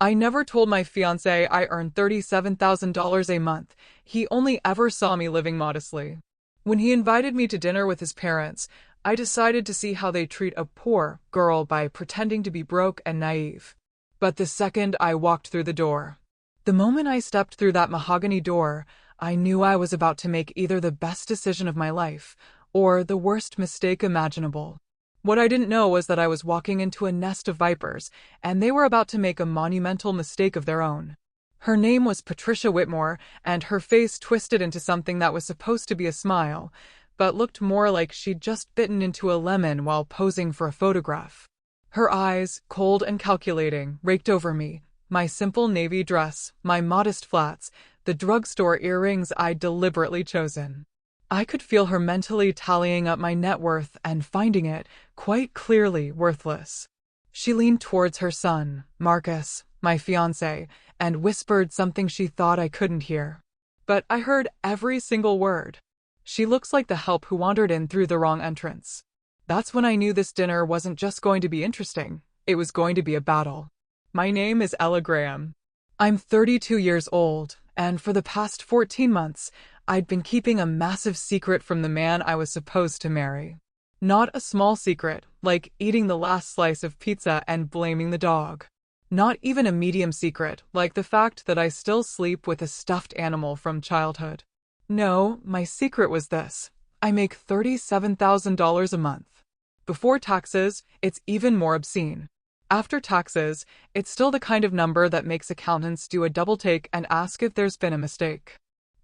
I never told my fiancé I earned $37,000 a month. He only ever saw me living modestly. When he invited me to dinner with his parents, I decided to see how they treat a poor girl by pretending to be broke and naive. But the second I walked through the door, the moment I stepped through that mahogany door, I knew I was about to make either the best decision of my life or the worst mistake imaginable. What I didn't know was that I was walking into a nest of vipers, and they were about to make a monumental mistake of their own. Her name was Patricia Whitmore, and her face twisted into something that was supposed to be a smile, but looked more like she'd just bitten into a lemon while posing for a photograph. Her eyes, cold and calculating, raked over me, my simple navy dress, my modest flats, the drugstore earrings I'd deliberately chosen. I could feel her mentally tallying up my net worth and finding it, quite clearly, worthless. She leaned towards her son, Marcus, my fiancé, and whispered something she thought I couldn't hear. But I heard every single word. She looks like the help who wandered in through the wrong entrance. That's when I knew this dinner wasn't just going to be interesting, it was going to be a battle. My name is Ella Graham. I'm 32 years old, and for the past 14 months, I'd been keeping a massive secret from the man I was supposed to marry. Not a small secret, like eating the last slice of pizza and blaming the dog. Not even a medium secret, like the fact that I still sleep with a stuffed animal from childhood. No, my secret was this. I make $37,000 a month. Before taxes, it's even more obscene. After taxes, it's still the kind of number that makes accountants do a double take and ask if there's been a mistake.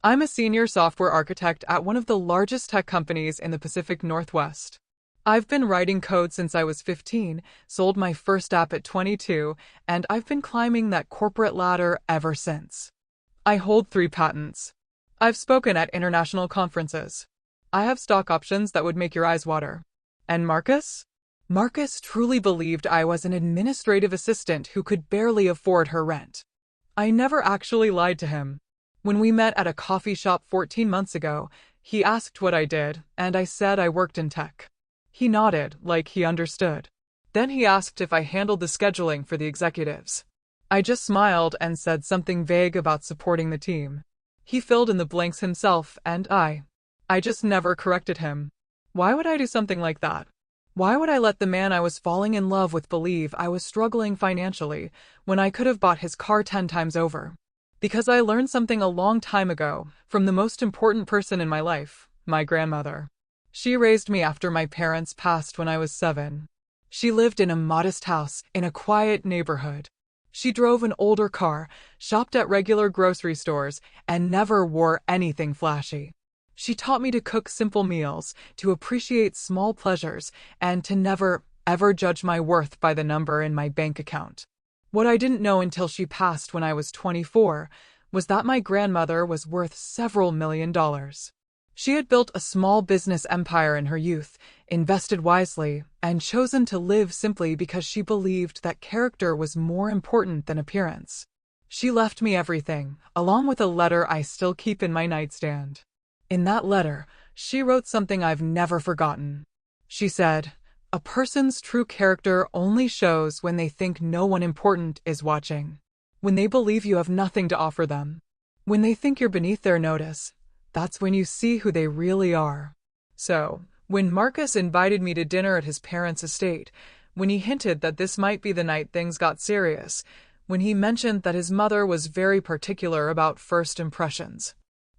I'm a senior software architect at one of the largest tech companies in the Pacific Northwest. I've been writing code since I was 15, sold my first app at 22, and I've been climbing that corporate ladder ever since. I hold 3 patents. I've spoken at international conferences. I have stock options that would make your eyes water. And Marcus? Marcus truly believed I was an administrative assistant who could barely afford her rent. I never actually lied to him. When we met at a coffee shop 14 months ago, he asked what I did, and I said I worked in tech. He nodded, like he understood. Then he asked if I handled the scheduling for the executives. I just smiled and said something vague about supporting the team. He filled in the blanks himself, and I just never corrected him. Why would I do something like that? Why would I let the man I was falling in love with believe I was struggling financially when I could have bought his car 10 times over? Because I learned something a long time ago from the most important person in my life, my grandmother. She raised me after my parents passed when I was 7. She lived in a modest house in a quiet neighborhood. She drove an older car, shopped at regular grocery stores, and never wore anything flashy. She taught me to cook simple meals, to appreciate small pleasures, and to never, ever judge my worth by the number in my bank account. What I didn't know until she passed when I was 24 was that my grandmother was worth several $1,000,000. She had built a small business empire in her youth, invested wisely, and chosen to live simply because she believed that character was more important than appearance. She left me everything, along with a letter I still keep in my nightstand. In that letter, she wrote something I've never forgotten. She said, "A person's true character only shows when they think no one important is watching. When they believe you have nothing to offer them. When they think you're beneath their notice. That's when you see who they really are." So, when Marcus invited me to dinner at his parents' estate, when he hinted that this might be the night things got serious, when he mentioned that his mother was very particular about first impressions,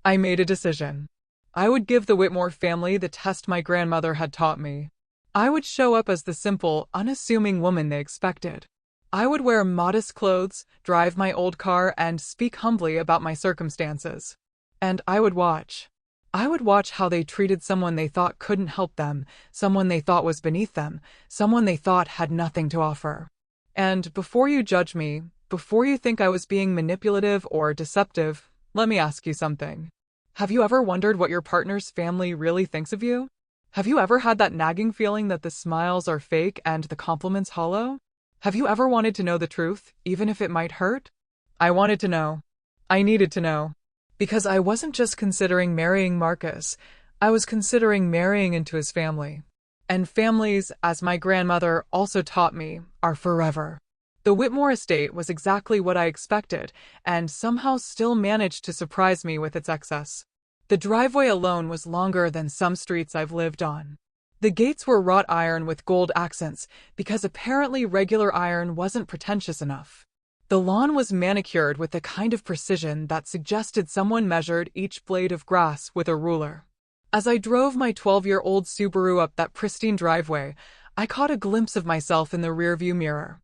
I made a decision. I would give the Whitmore family the test my grandmother had taught me. I would show up as the simple, unassuming woman they expected. I would wear modest clothes, drive my old car, and speak humbly about my circumstances. And I would watch. I would watch how they treated someone they thought couldn't help them, someone they thought was beneath them, someone they thought had nothing to offer. And before you judge me, before you think I was being manipulative or deceptive, let me ask you something. Have you ever wondered what your partner's family really thinks of you? Have you ever had that nagging feeling that the smiles are fake and the compliments hollow? Have you ever wanted to know the truth, even if it might hurt? I wanted to know. I needed to know. Because I wasn't just considering marrying Marcus, I was considering marrying into his family. And families, as my grandmother also taught me, are forever. The Whitmore estate was exactly what I expected, and somehow still managed to surprise me with its excess. The driveway alone was longer than some streets I've lived on. The gates were wrought iron with gold accents, because apparently regular iron wasn't pretentious enough. The lawn was manicured with the kind of precision that suggested someone measured each blade of grass with a ruler. As I drove my 12-year-old Subaru up that pristine driveway, I caught a glimpse of myself in the rearview mirror.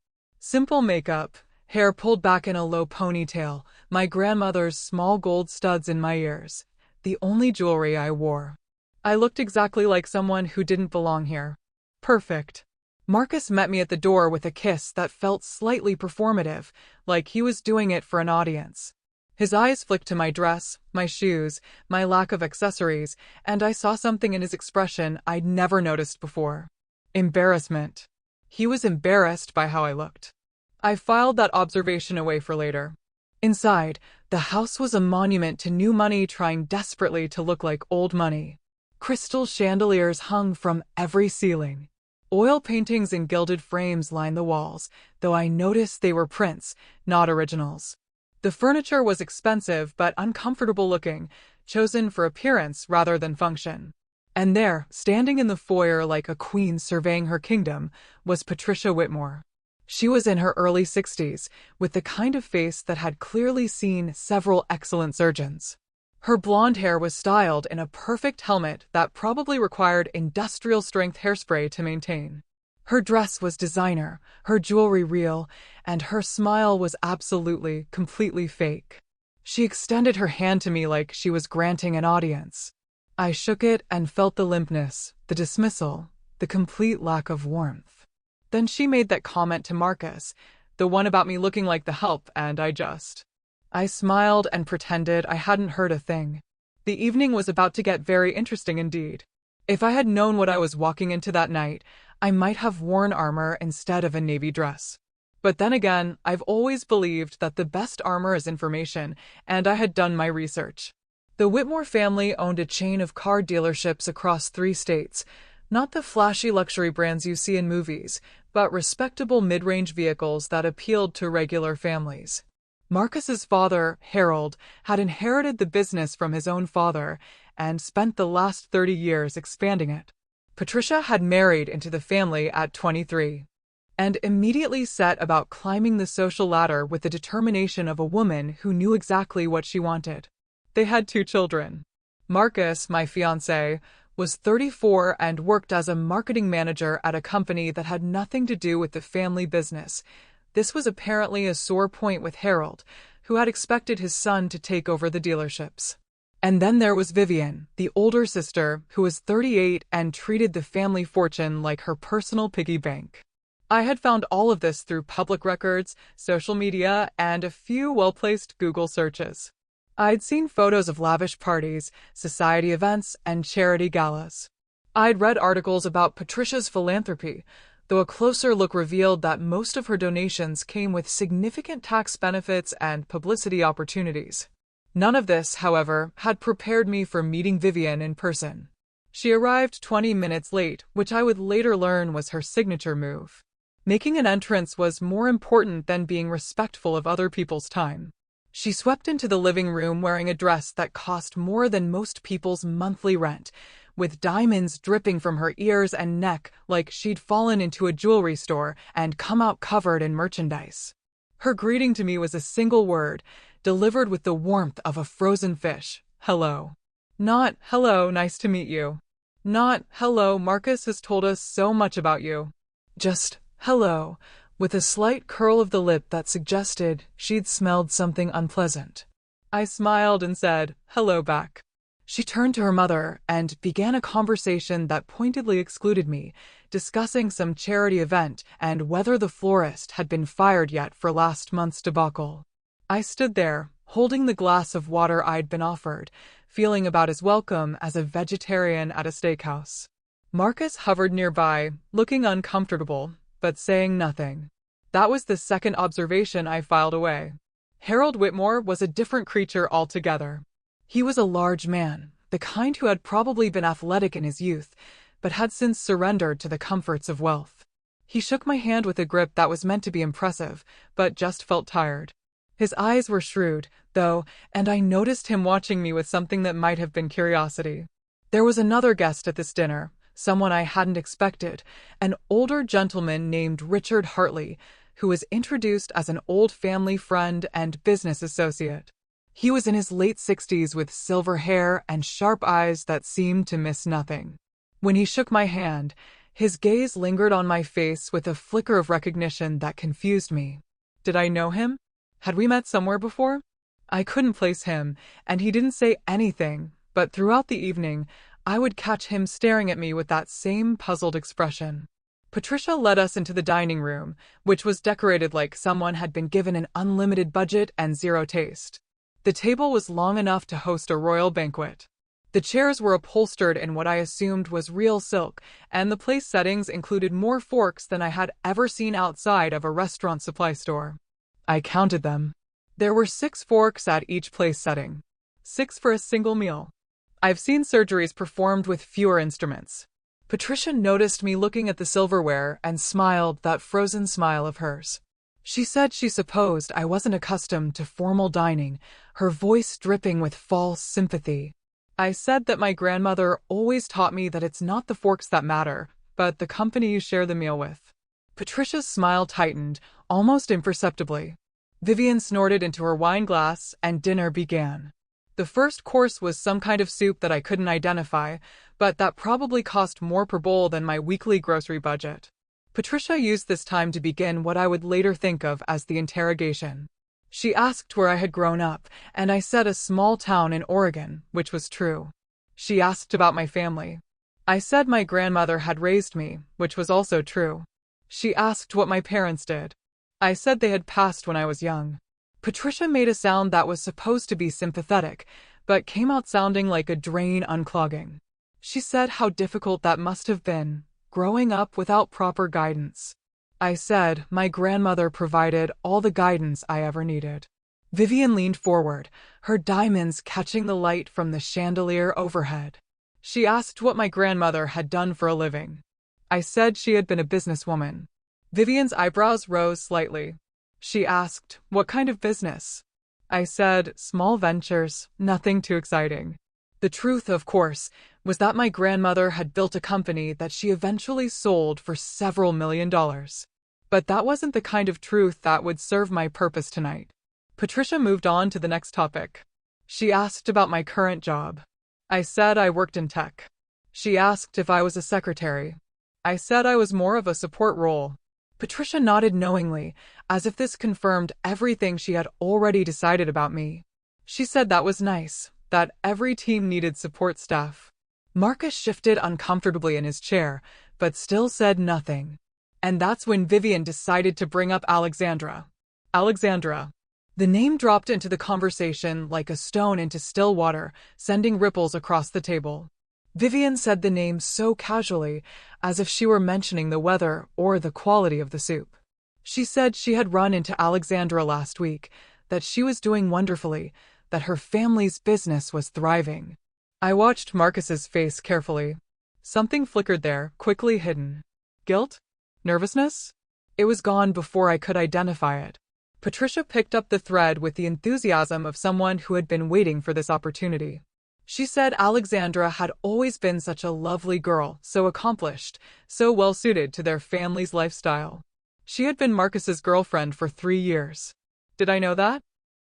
Simple makeup, hair pulled back in a low ponytail, my grandmother's small gold studs in my ears. The only jewelry I wore. I looked exactly like someone who didn't belong here. Perfect. Marcus met me at the door with a kiss that felt slightly performative, like he was doing it for an audience. His eyes flicked to my dress, my shoes, my lack of accessories, and I saw something in his expression I'd never noticed before. Embarrassment. He was embarrassed by how I looked. I filed that observation away for later. Inside, the house was a monument to new money trying desperately to look like old money. Crystal chandeliers hung from every ceiling. Oil paintings in gilded frames lined the walls, though I noticed they were prints, not originals. The furniture was expensive but uncomfortable looking, chosen for appearance rather than function. And there, standing in the foyer like a queen surveying her kingdom, was Patricia Whitmore. She was in her early 60s, with the kind of face that had clearly seen several excellent surgeons. Her blonde hair was styled in a perfect helmet that probably required industrial-strength hairspray to maintain. Her dress was designer, her jewelry real, and her smile was absolutely, completely fake. She extended her hand to me like she was granting an audience. I shook it and felt the limpness, the dismissal, the complete lack of warmth. Then she made that comment to Marcus, the one about me looking like the help, and I smiled and pretended I hadn't heard a thing. The evening was about to get very interesting indeed. If I had known what I was walking into that night, I might have worn armor instead of a navy dress. But then again, I've always believed that the best armor is information, and I had done my research. The Whitmore family owned a chain of car dealerships across 3 states, not the flashy luxury brands you see in movies, but respectable mid-range vehicles that appealed to regular families. Marcus's father, Harold, had inherited the business from his own father and spent the last 30 years expanding it. Patricia had married into the family at 23 and immediately set about climbing the social ladder with the determination of a woman who knew exactly what she wanted. They had 2 children. Marcus, my fiancé, was 34 and worked as a marketing manager at a company that had nothing to do with the family business. This was apparently a sore point with Harold, who had expected his son to take over the dealerships. And then there was Vivian, the older sister, who was 38 and treated the family fortune like her personal piggy bank. I had found all of this through public records, social media, and a few well-placed Google searches. I'd seen photos of lavish parties, society events, and charity galas. I'd read articles about Patricia's philanthropy, though a closer look revealed that most of her donations came with significant tax benefits and publicity opportunities. None of this, however, had prepared me for meeting Vivian in person. She arrived 20 minutes late, which I would later learn was her signature move. Making an entrance was more important than being respectful of other people's time. She swept into the living room wearing a dress that cost more than most people's monthly rent, with diamonds dripping from her ears and neck like she'd fallen into a jewelry store and come out covered in merchandise. Her greeting to me was a single word, delivered with the warmth of a frozen fish: hello. Not, hello, nice to meet you. Not, hello, Marcus has told us so much about you. Just, hello, with a slight curl of the lip that suggested she'd smelled something unpleasant. I smiled and said, hello back. She turned to her mother and began a conversation that pointedly excluded me, discussing some charity event and whether the florist had been fired yet for last month's debacle. I stood there, holding the glass of water I'd been offered, feeling about as welcome as a vegetarian at a steakhouse. Marcus hovered nearby, looking uncomfortable, but saying nothing. That was the second observation I filed away. Harold Whitmore was a different creature altogether. He was a large man, the kind who had probably been athletic in his youth, but had since surrendered to the comforts of wealth. He shook my hand with a grip that was meant to be impressive, but just felt tired. His eyes were shrewd, though, and I noticed him watching me with something that might have been curiosity. There was another guest at this dinner, someone I hadn't expected, an older gentleman named Richard Hartley, who was introduced as an old family friend and business associate. He was in his late 60s with silver hair and sharp eyes that seemed to miss nothing. When he shook my hand, his gaze lingered on my face with a flicker of recognition that confused me. Did I know him? Had we met somewhere before? I couldn't place him, and he didn't say anything, but throughout the evening, I would catch him staring at me with that same puzzled expression. Patricia led us into the dining room, which was decorated like someone had been given an unlimited budget and zero taste. The table was long enough to host a royal banquet. The chairs were upholstered in what I assumed was real silk, and the place settings included more forks than I had ever seen outside of a restaurant supply store. I counted them. There were 6 forks at each place setting. 6 for a single meal. I've seen surgeries performed with fewer instruments. Patricia noticed me looking at the silverware and smiled that frozen smile of hers. She said she supposed I wasn't accustomed to formal dining, her voice dripping with false sympathy. I said that my grandmother always taught me that it's not the forks that matter, but the company you share the meal with. Patricia's smile tightened, almost imperceptibly. Vivian snorted into her wine glass, and dinner began. The first course was some kind of soup that I couldn't identify, but that probably cost more per bowl than my weekly grocery budget. Patricia used this time to begin what I would later think of as the interrogation. She asked where I had grown up, and I said a small town in Oregon, which was true. She asked about my family. I said my grandmother had raised me, which was also true. She asked what my parents did. I said they had passed when I was young. Patricia made a sound that was supposed to be sympathetic, but came out sounding like a drain unclogging. She said how difficult that must have been, growing up without proper guidance. I said my grandmother provided all the guidance I ever needed. Vivian leaned forward, her diamonds catching the light from the chandelier overhead. She asked what my grandmother had done for a living. I said she had been a businesswoman. Vivian's eyebrows rose slightly. She asked, what kind of business? I said, small ventures, nothing too exciting. The truth, of course, was that my grandmother had built a company that she eventually sold for several $1,000,000. But that wasn't the kind of truth that would serve my purpose tonight. Patricia moved on to the next topic. She asked about my current job. I said I worked in tech. She asked if I was a secretary. I said I was more of a support role. Patricia nodded knowingly, as if this confirmed everything she had already decided about me. She said that was nice, that every team needed support staff. Marcus shifted uncomfortably in his chair, but still said nothing. And that's when Vivian decided to bring up Alexandra. Alexandra. The name dropped into the conversation like a stone into still water, sending ripples across the table. Vivian said the name so casually, as if she were mentioning the weather or the quality of the soup. She said she had run into Alexandra last week, that she was doing wonderfully, that her family's business was thriving. I watched Marcus's face carefully. Something flickered there, quickly hidden. Guilt? Nervousness? It was gone before I could identify it. Patricia picked up the thread with the enthusiasm of someone who had been waiting for this opportunity. She said Alexandra had always been such a lovely girl, so accomplished, so well-suited to their family's lifestyle. She had been Marcus's girlfriend for 3 years. Did I know that?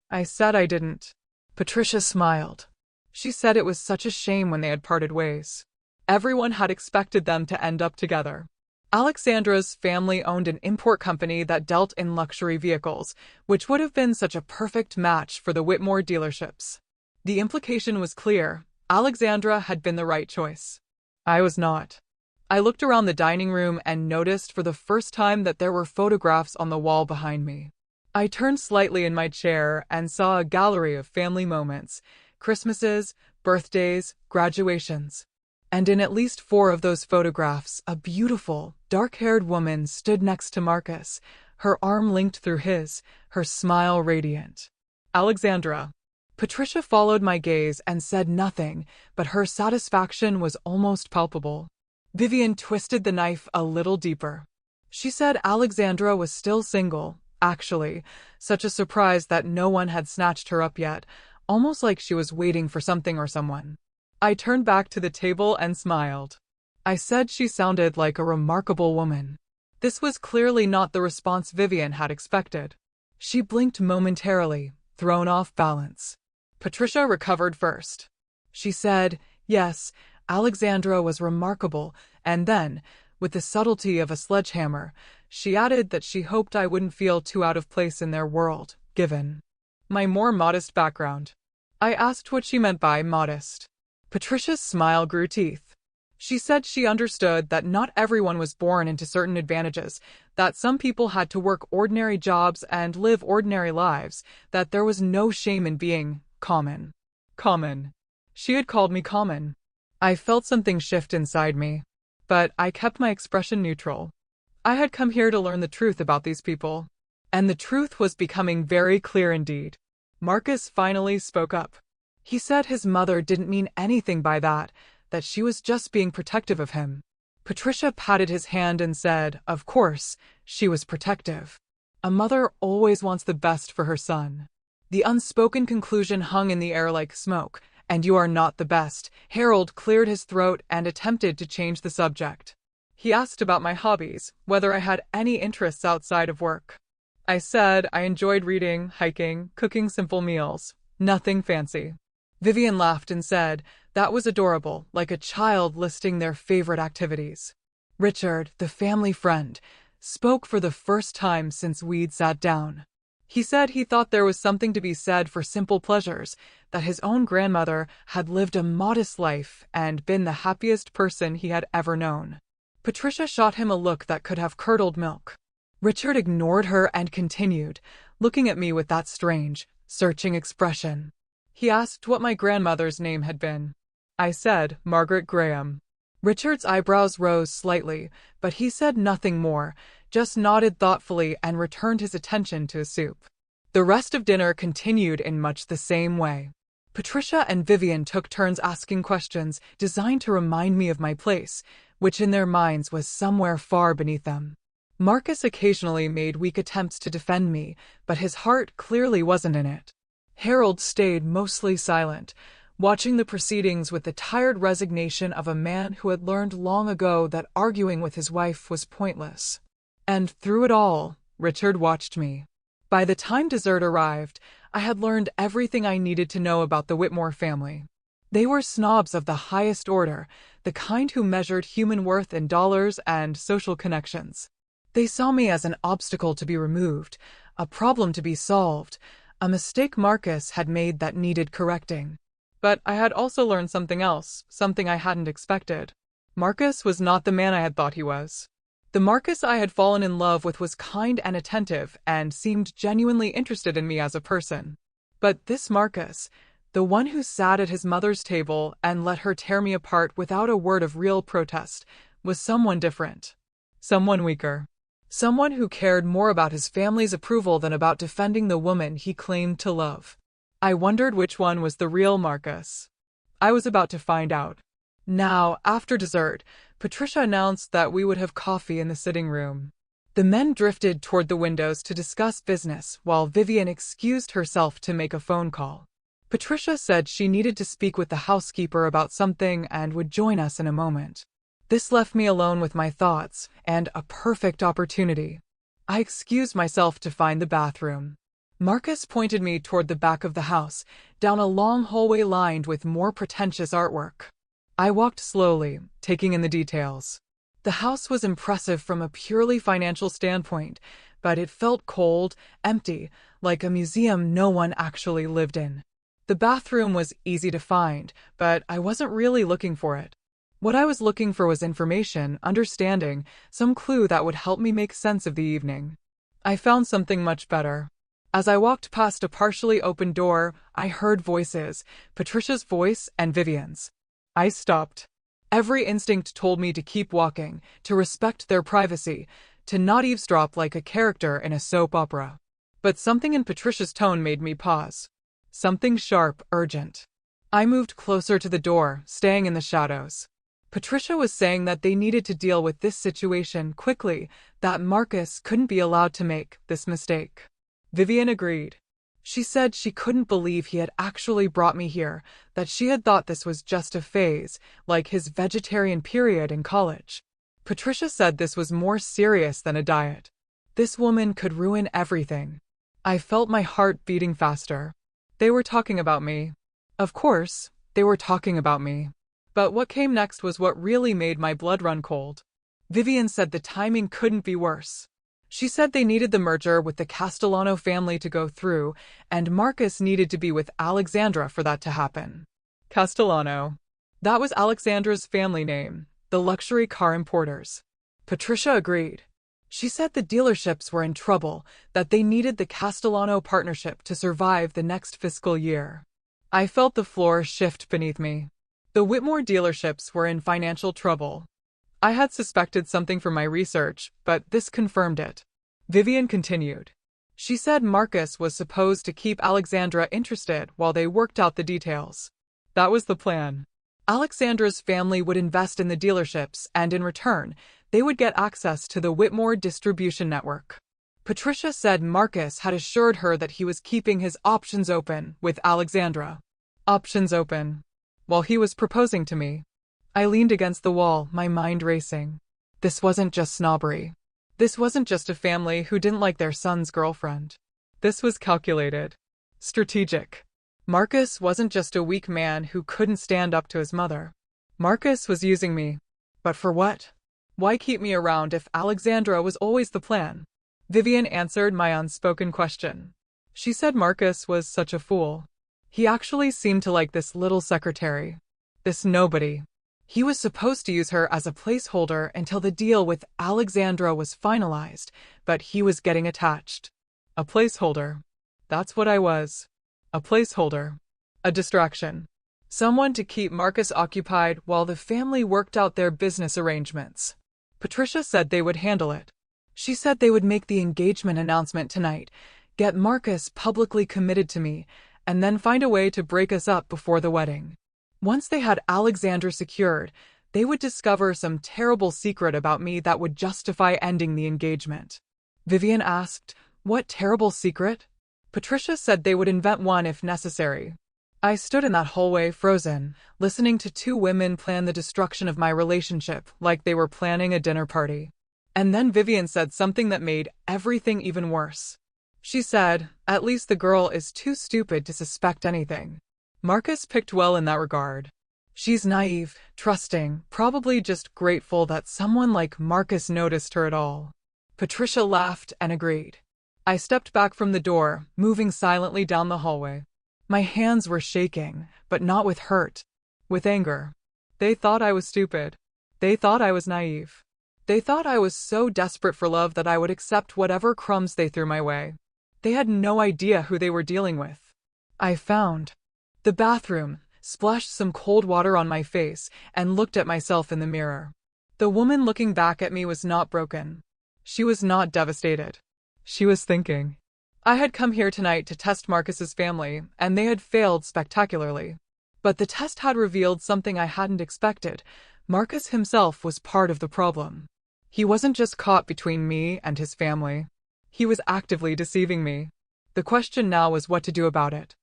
I said I didn't. Patricia smiled. She said it was such a shame when they had parted ways. Everyone had expected them to end up together. Alexandra's family owned an import company that dealt in luxury vehicles, which would have been such a perfect match for the Whitmore dealerships. The implication was clear. Alexandra had been the right choice. I was not. I looked around the dining room and noticed for the first time that there were photographs on the wall behind me. I turned slightly in my chair and saw a gallery of family moments, Christmases, birthdays, graduations. And in at least 4 of those photographs, a beautiful, dark-haired woman stood next to Marcus, her arm linked through his, her smile radiant. Alexandra. Patricia followed my gaze and said nothing, but her satisfaction was almost palpable. Vivian twisted the knife a little deeper. She said Alexandra was still single, actually. Such a surprise that no one had snatched her up yet, almost like she was waiting for something or someone. I turned back to the table and smiled. I said she sounded like a remarkable woman. This was clearly not the response Vivian had expected. She blinked momentarily, thrown off balance. Patricia recovered first. She said, yes, Alexandra was remarkable, and then, with the subtlety of a sledgehammer, she added that she hoped I wouldn't feel too out of place in their world, given my more modest background. I asked what she meant by modest. Patricia's smile grew teeth. She said she understood that not everyone was born into certain advantages, that some people had to work ordinary jobs and live ordinary lives, that there was no shame in being common. Common. She had called me common. I felt something shift inside me, but I kept my expression neutral. I had come here to learn the truth about these people, and the truth was becoming very clear indeed. Marcus finally spoke up. He said his mother didn't mean anything by that she was just being protective of him. Patricia patted his hand and said, of course, she was protective. A mother always wants the best for her son. The unspoken conclusion hung in the air like smoke, and you are not the best. Harold cleared his throat and attempted to change the subject. He asked about my hobbies, whether I had any interests outside of work. I said I enjoyed reading, hiking, cooking simple meals. Nothing fancy. Vivian laughed and said, that was adorable, like a child listing their favorite activities. Richard, the family friend, spoke for the first time since we'd sat down. He said he thought there was something to be said for simple pleasures, that his own grandmother had lived a modest life and been the happiest person he had ever known. Patricia shot him a look that could have curdled milk. Richard ignored her and continued, looking at me with that strange, searching expression. He asked what my grandmother's name had been. I said, Margaret Graham. Richard's eyebrows rose slightly, but he said nothing more, just nodded thoughtfully and returned his attention to his soup. The rest of dinner continued in much the same way. Patricia and Vivian took turns asking questions designed to remind me of my place, which in their minds was somewhere far beneath them. Marcus occasionally made weak attempts to defend me, but his heart clearly wasn't in it. Harold stayed mostly silent, watching the proceedings with the tired resignation of a man who had learned long ago that arguing with his wife was pointless. And through it all, Richard watched me. By the time dessert arrived, I had learned everything I needed to know about the Whitmore family. They were snobs of the highest order, the kind who measured human worth in dollars and social connections. They saw me as an obstacle to be removed, a problem to be solved, a mistake Marcus had made that needed correcting. But I had also learned something else, something I hadn't expected. Marcus was not the man I had thought he was. The Marcus I had fallen in love with was kind and attentive and seemed genuinely interested in me as a person. But this Marcus, the one who sat at his mother's table and let her tear me apart without a word of real protest, was someone different. Someone weaker. Someone who cared more about his family's approval than about defending the woman he claimed to love. I wondered which one was the real Marcus. I was about to find out. Now, after dessert, Patricia announced that we would have coffee in the sitting room. The men drifted toward the windows to discuss business while Vivian excused herself to make a phone call. Patricia said she needed to speak with the housekeeper about something and would join us in a moment. This left me alone with my thoughts, and a perfect opportunity. I excused myself to find the bathroom. Marcus pointed me toward the back of the house, down a long hallway lined with more pretentious artwork. I walked slowly, taking in the details. The house was impressive from a purely financial standpoint, but it felt cold, empty, like a museum no one actually lived in. The bathroom was easy to find, but I wasn't really looking for it. What I was looking for was information, understanding, some clue that would help me make sense of the evening. I found something much better. As I walked past a partially open door, I heard voices, Patricia's voice and Vivian's. I stopped. Every instinct told me to keep walking, to respect their privacy, to not eavesdrop like a character in a soap opera. But something in Patricia's tone made me pause. Something sharp, urgent. I moved closer to the door, staying in the shadows. Patricia was saying that they needed to deal with this situation quickly, that Marcus couldn't be allowed to make this mistake. Vivian agreed. She said she couldn't believe he had actually brought me here, that she had thought this was just a phase, like his vegetarian period in college. Patricia said this was more serious than a diet. This woman could ruin everything. I felt my heart beating faster. They were talking about me. Of course, they were talking about me. But what came next was what really made my blood run cold. Vivian said the timing couldn't be worse. She said they needed the merger with the Castellano family to go through, and Marcus needed to be with Alexandra for that to happen. Castellano. That was Alexandra's family name, the luxury car importers. Patricia agreed. She said the dealerships were in trouble, that they needed the Castellano partnership to survive the next fiscal year. I felt the floor shift beneath me. The Whitmore dealerships were in financial trouble. I had suspected something from my research, but this confirmed it. Vivian continued. She said Marcus was supposed to keep Alexandra interested while they worked out the details. That was the plan. Alexandra's family would invest in the dealerships, and in return, they would get access to the Whitmore distribution network. Patricia said Marcus had assured her that he was keeping his options open with Alexandra. Options open. While he was proposing to me, I leaned against the wall, my mind racing. This wasn't just snobbery. This wasn't just a family who didn't like their son's girlfriend. This was calculated. Strategic. Marcus wasn't just a weak man who couldn't stand up to his mother. Marcus was using me. But for what? Why keep me around if Alexandra was always the plan? Vivian answered my unspoken question. She said Marcus was such a fool. He actually seemed to like this little secretary. This nobody. He was supposed to use her as a placeholder until the deal with Alexandra was finalized, but he was getting attached. A placeholder. That's what I was. A placeholder. A distraction. Someone to keep Marcus occupied while the family worked out their business arrangements. Patricia said they would handle it. She said they would make the engagement announcement tonight, get Marcus publicly committed to me, and then find a way to break us up before the wedding. Once they had Alexandra secured, they would discover some terrible secret about me that would justify ending the engagement. Vivian asked, "What terrible secret?" Patricia said they would invent one if necessary. I stood in that hallway frozen, listening to two women plan the destruction of my relationship like they were planning a dinner party. And then Vivian said something that made everything even worse. She said, "At least the girl is too stupid to suspect anything." Marcus picked well in that regard. She's naive, trusting, probably just grateful that someone like Marcus noticed her at all. Patricia laughed and agreed. I stepped back from the door, moving silently down the hallway. My hands were shaking, but not with hurt, with anger. They thought I was stupid. They thought I was naive. They thought I was so desperate for love that I would accept whatever crumbs they threw my way. They had no idea who they were dealing with. I found the bathroom, splashed some cold water on my face, and looked at myself in the mirror. The woman looking back at me was not broken. She was not devastated. She was thinking. I had come here tonight to test Marcus's family, and they had failed spectacularly. But the test had revealed something I hadn't expected. Marcus himself was part of the problem. He wasn't just caught between me and his family. He was actively deceiving me. The question now was what to do about it.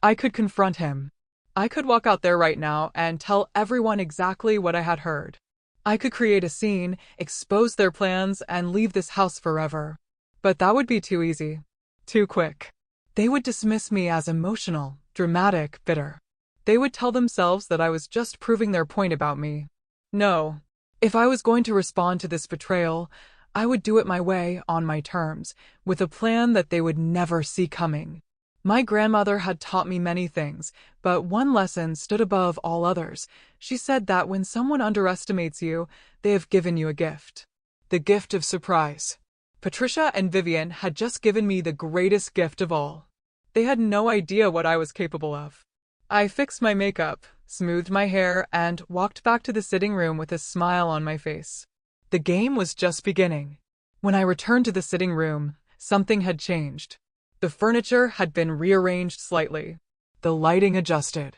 I could confront him. I could walk out there right now and tell everyone exactly what I had heard. I could create a scene, expose their plans, and leave this house forever. But that would be too easy. Too quick. They would dismiss me as emotional, dramatic, bitter. They would tell themselves that I was just proving their point about me. No. If I was going to respond to this betrayal, I would do it my way, on my terms, with a plan that they would never see coming. My grandmother had taught me many things, but one lesson stood above all others. She said that when someone underestimates you, they have given you a gift. The gift of surprise. Patricia and Vivian had just given me the greatest gift of all. They had no idea what I was capable of. I fixed my makeup, smoothed my hair, and walked back to the sitting room with a smile on my face. The game was just beginning. When I returned to the sitting room, something had changed. The furniture had been rearranged slightly. The lighting adjusted.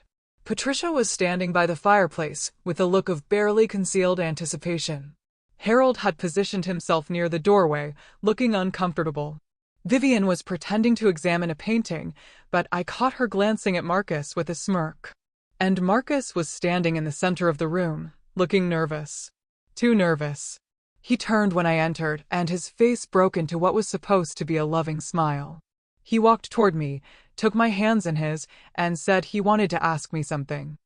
Patricia was standing by the fireplace with a look of barely concealed anticipation. Harold had positioned himself near the doorway, looking uncomfortable. Vivian was pretending to examine a painting, but I caught her glancing at Marcus with a smirk. And Marcus was standing in the center of the room, looking nervous. Too nervous. He turned when I entered, and his face broke into what was supposed to be a loving smile. He walked toward me, took my hands in his, and said he wanted to ask me something.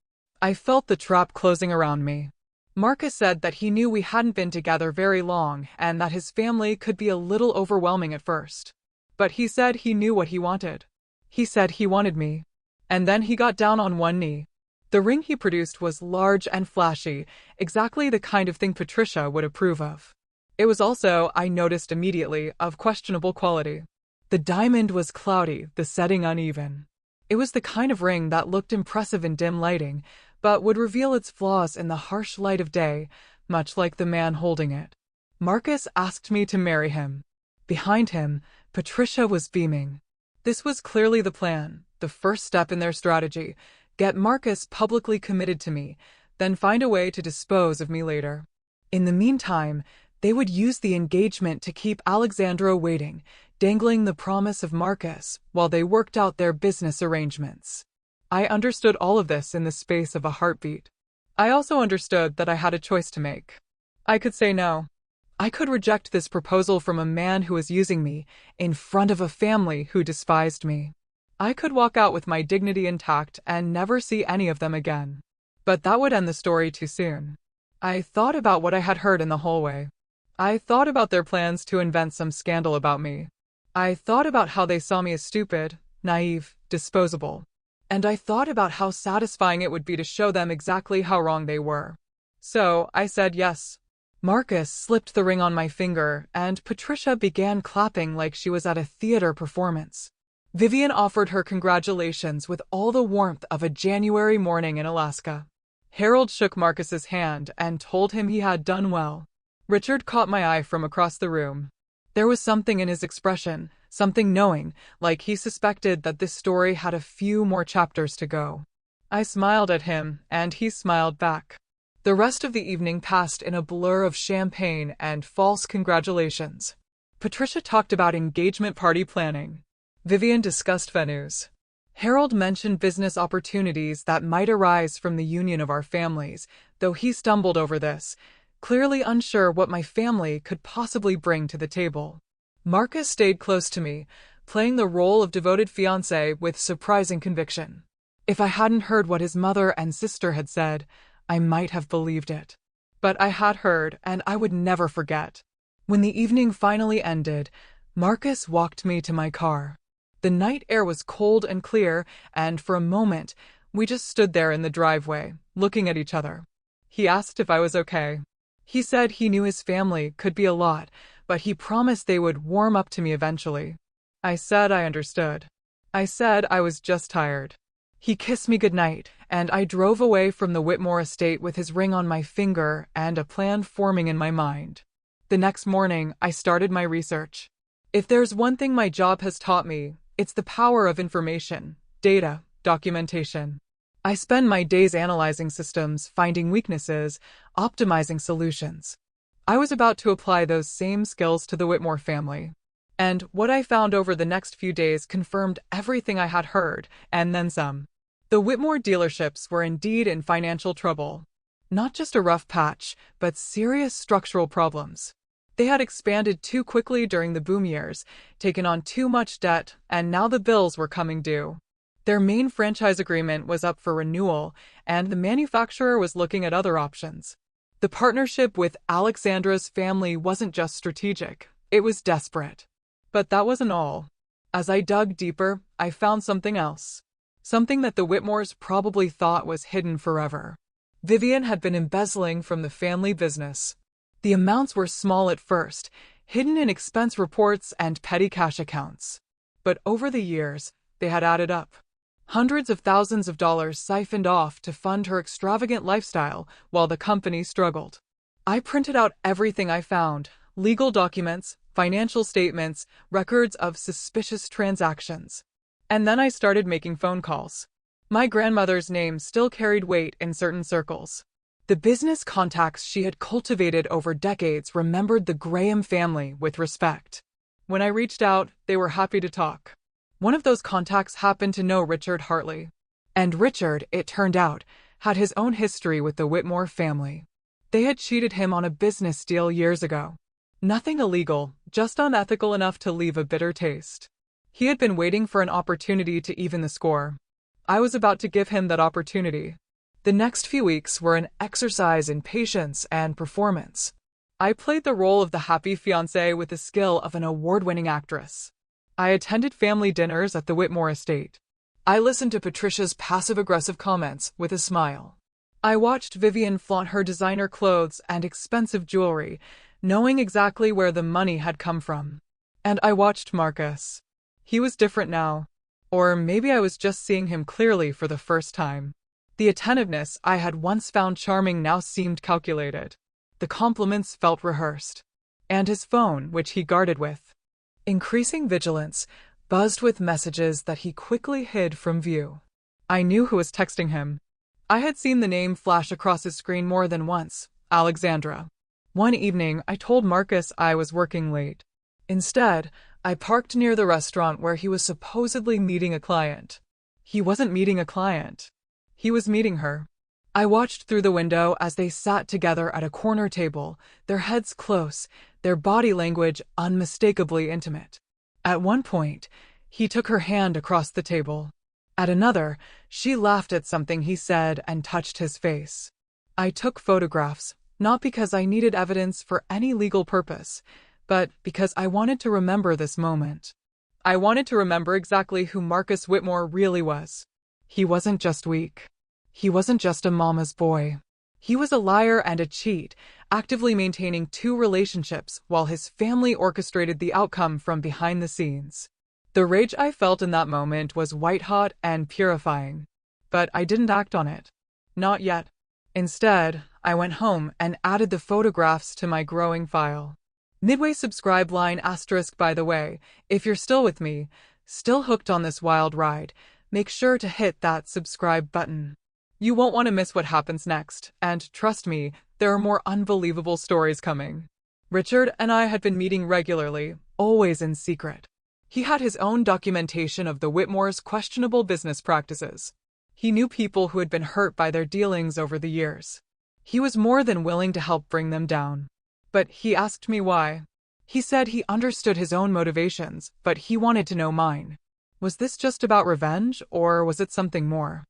I felt the trap closing around me. Marcus said that he knew we hadn't been together very long and that his family could be a little overwhelming at first. But he said he knew what he wanted. He said he wanted me. And then he got down on one knee. The ring he produced was large and flashy, exactly the kind of thing Patricia would approve of. It was also, I noticed immediately, of questionable quality. The diamond was cloudy, the setting uneven. It was the kind of ring that looked impressive in dim lighting, but would reveal its flaws in the harsh light of day, much like the man holding it. Marcus asked me to marry him. Behind him, Patricia was beaming. This was clearly the plan, the first step in their strategy. Get Marcus publicly committed to me, then find a way to dispose of me later. In the meantime, they would use the engagement to keep Alexandra waiting, dangling the promise of Marcus while they worked out their business arrangements. I understood all of this in the space of a heartbeat. I also understood that I had a choice to make. I could say no. I could reject this proposal from a man who was using me in front of a family who despised me. I could walk out with my dignity intact and never see any of them again. But that would end the story too soon. I thought about what I had heard in the hallway. I thought about their plans to invent some scandal about me. I thought about how they saw me as stupid, naive, disposable. And I thought about how satisfying it would be to show them exactly how wrong they were. So, I said yes. Marcus slipped the ring on my finger, and Patricia began clapping like she was at a theater performance. Vivian offered her congratulations with all the warmth of a January morning in Alaska. Harold shook Marcus's hand and told him he had done well. Richard caught my eye from across the room. There was something in his expression, something knowing, like he suspected that this story had a few more chapters to go. I smiled at him, and he smiled back. The rest of the evening passed in a blur of champagne and false congratulations. Patricia talked about engagement party planning. Vivian discussed venues. Harold mentioned business opportunities that might arise from the union of our families, though he stumbled over this, clearly unsure what my family could possibly bring to the table. Marcus stayed close to me, playing the role of devoted fiancé with surprising conviction. If I hadn't heard what his mother and sister had said, I might have believed it. But I had heard, and I would never forget. When the evening finally ended, Marcus walked me to my car. The night air was cold and clear, and for a moment, we just stood there in the driveway, looking at each other. He asked if I was okay. He said he knew his family could be a lot, but he promised they would warm up to me eventually. I said I understood. I said I was just tired. He kissed me goodnight, and I drove away from the Whitmore estate with his ring on my finger and a plan forming in my mind. The next morning, I started my research. If there's one thing my job has taught me, it's the power of information, data, documentation. I spend my days analyzing systems, finding weaknesses, optimizing solutions. I was about to apply those same skills to the Whitmore family. And what I found over the next few days confirmed everything I had heard, and then some. The Whitmore dealerships were indeed in financial trouble. Not just a rough patch, but serious structural problems. They had expanded too quickly during the boom years, taken on too much debt, and now the bills were coming due. Their main franchise agreement was up for renewal, and the manufacturer was looking at other options. The partnership with Alexandra's family wasn't just strategic, it was desperate. But that wasn't all. As I dug deeper, I found something else. Something that the Whitmores probably thought was hidden forever. Vivian had been embezzling from the family business. The amounts were small at first, hidden in expense reports and petty cash accounts. But over the years, they had added up. Hundreds of thousands of dollars siphoned off to fund her extravagant lifestyle while the company struggled. I printed out everything I found: legal documents, financial statements, records of suspicious transactions. And then I started making phone calls. My grandmother's name still carried weight in certain circles. The business contacts she had cultivated over decades remembered the Graham family with respect. When I reached out, they were happy to talk. One of those contacts happened to know Richard Hartley. And Richard, it turned out, had his own history with the Whitmore family. They had cheated him on a business deal years ago. Nothing illegal, just unethical enough to leave a bitter taste. He had been waiting for an opportunity to even the score. I was about to give him that opportunity. The next few weeks were an exercise in patience and performance. I played the role of the happy fiancé with the skill of an award-winning actress. I attended family dinners at the Whitmore estate. I listened to Patricia's passive-aggressive comments with a smile. I watched Vivian flaunt her designer clothes and expensive jewelry, knowing exactly where the money had come from. And I watched Marcus. He was different now. Or maybe I was just seeing him clearly for the first time. The attentiveness I had once found charming now seemed calculated. The compliments felt rehearsed. And his phone, which he guarded with increasing vigilance, buzzed with messages that he quickly hid from view. I knew who was texting him. I had seen the name flash across his screen more than once, Alexandra. One evening, I told Marcus I was working late. Instead, I parked near the restaurant where he was supposedly meeting a client. He wasn't meeting a client. He was meeting her. I watched through the window as they sat together at a corner table, their heads close, their body language unmistakably intimate. At one point, he took her hand across the table. At another, she laughed at something he said and touched his face. I took photographs, not because I needed evidence for any legal purpose, but because I wanted to remember this moment. I wanted to remember exactly who Marcus Whitmore really was. He wasn't just weak. He wasn't just a mama's boy. He was a liar and a cheat, actively maintaining two relationships while his family orchestrated the outcome from behind the scenes. The rage I felt in that moment was white-hot and purifying. But I didn't act on it. Not yet. Instead, I went home and added the photographs to my growing file. Midway subscribe line asterisk by the way, if you're still with me, still hooked on this wild ride, make sure to hit that subscribe button. You won't want to miss what happens next, and trust me, there are more unbelievable stories coming. Richard and I had been meeting regularly, always in secret. He had his own documentation of the Whitmore's questionable business practices. He knew people who had been hurt by their dealings over the years. He was more than willing to help bring them down. But he asked me why. He said he understood his own motivations, but he wanted to know mine. Was this just about revenge, or was it something more?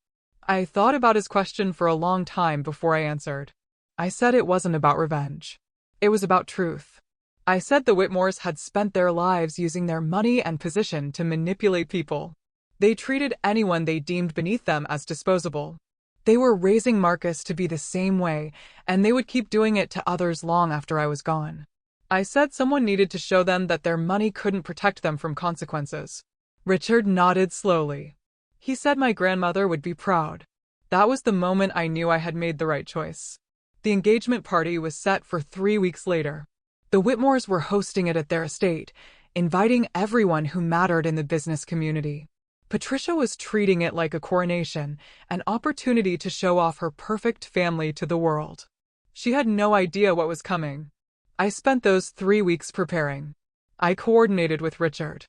I thought about his question for a long time before I answered. I said it wasn't about revenge. It was about truth. I said the Whitmores had spent their lives using their money and position to manipulate people. They treated anyone they deemed beneath them as disposable. They were raising Marcus to be the same way, and they would keep doing it to others long after I was gone. I said someone needed to show them that their money couldn't protect them from consequences. Richard nodded slowly. He said my grandmother would be proud. That was the moment I knew I had made the right choice. The engagement party was set for 3 weeks later. The Whitmores were hosting it at their estate, inviting everyone who mattered in the business community. Patricia was treating it like a coronation, an opportunity to show off her perfect family to the world. She had no idea what was coming. I spent those 3 weeks preparing. I coordinated with Richard.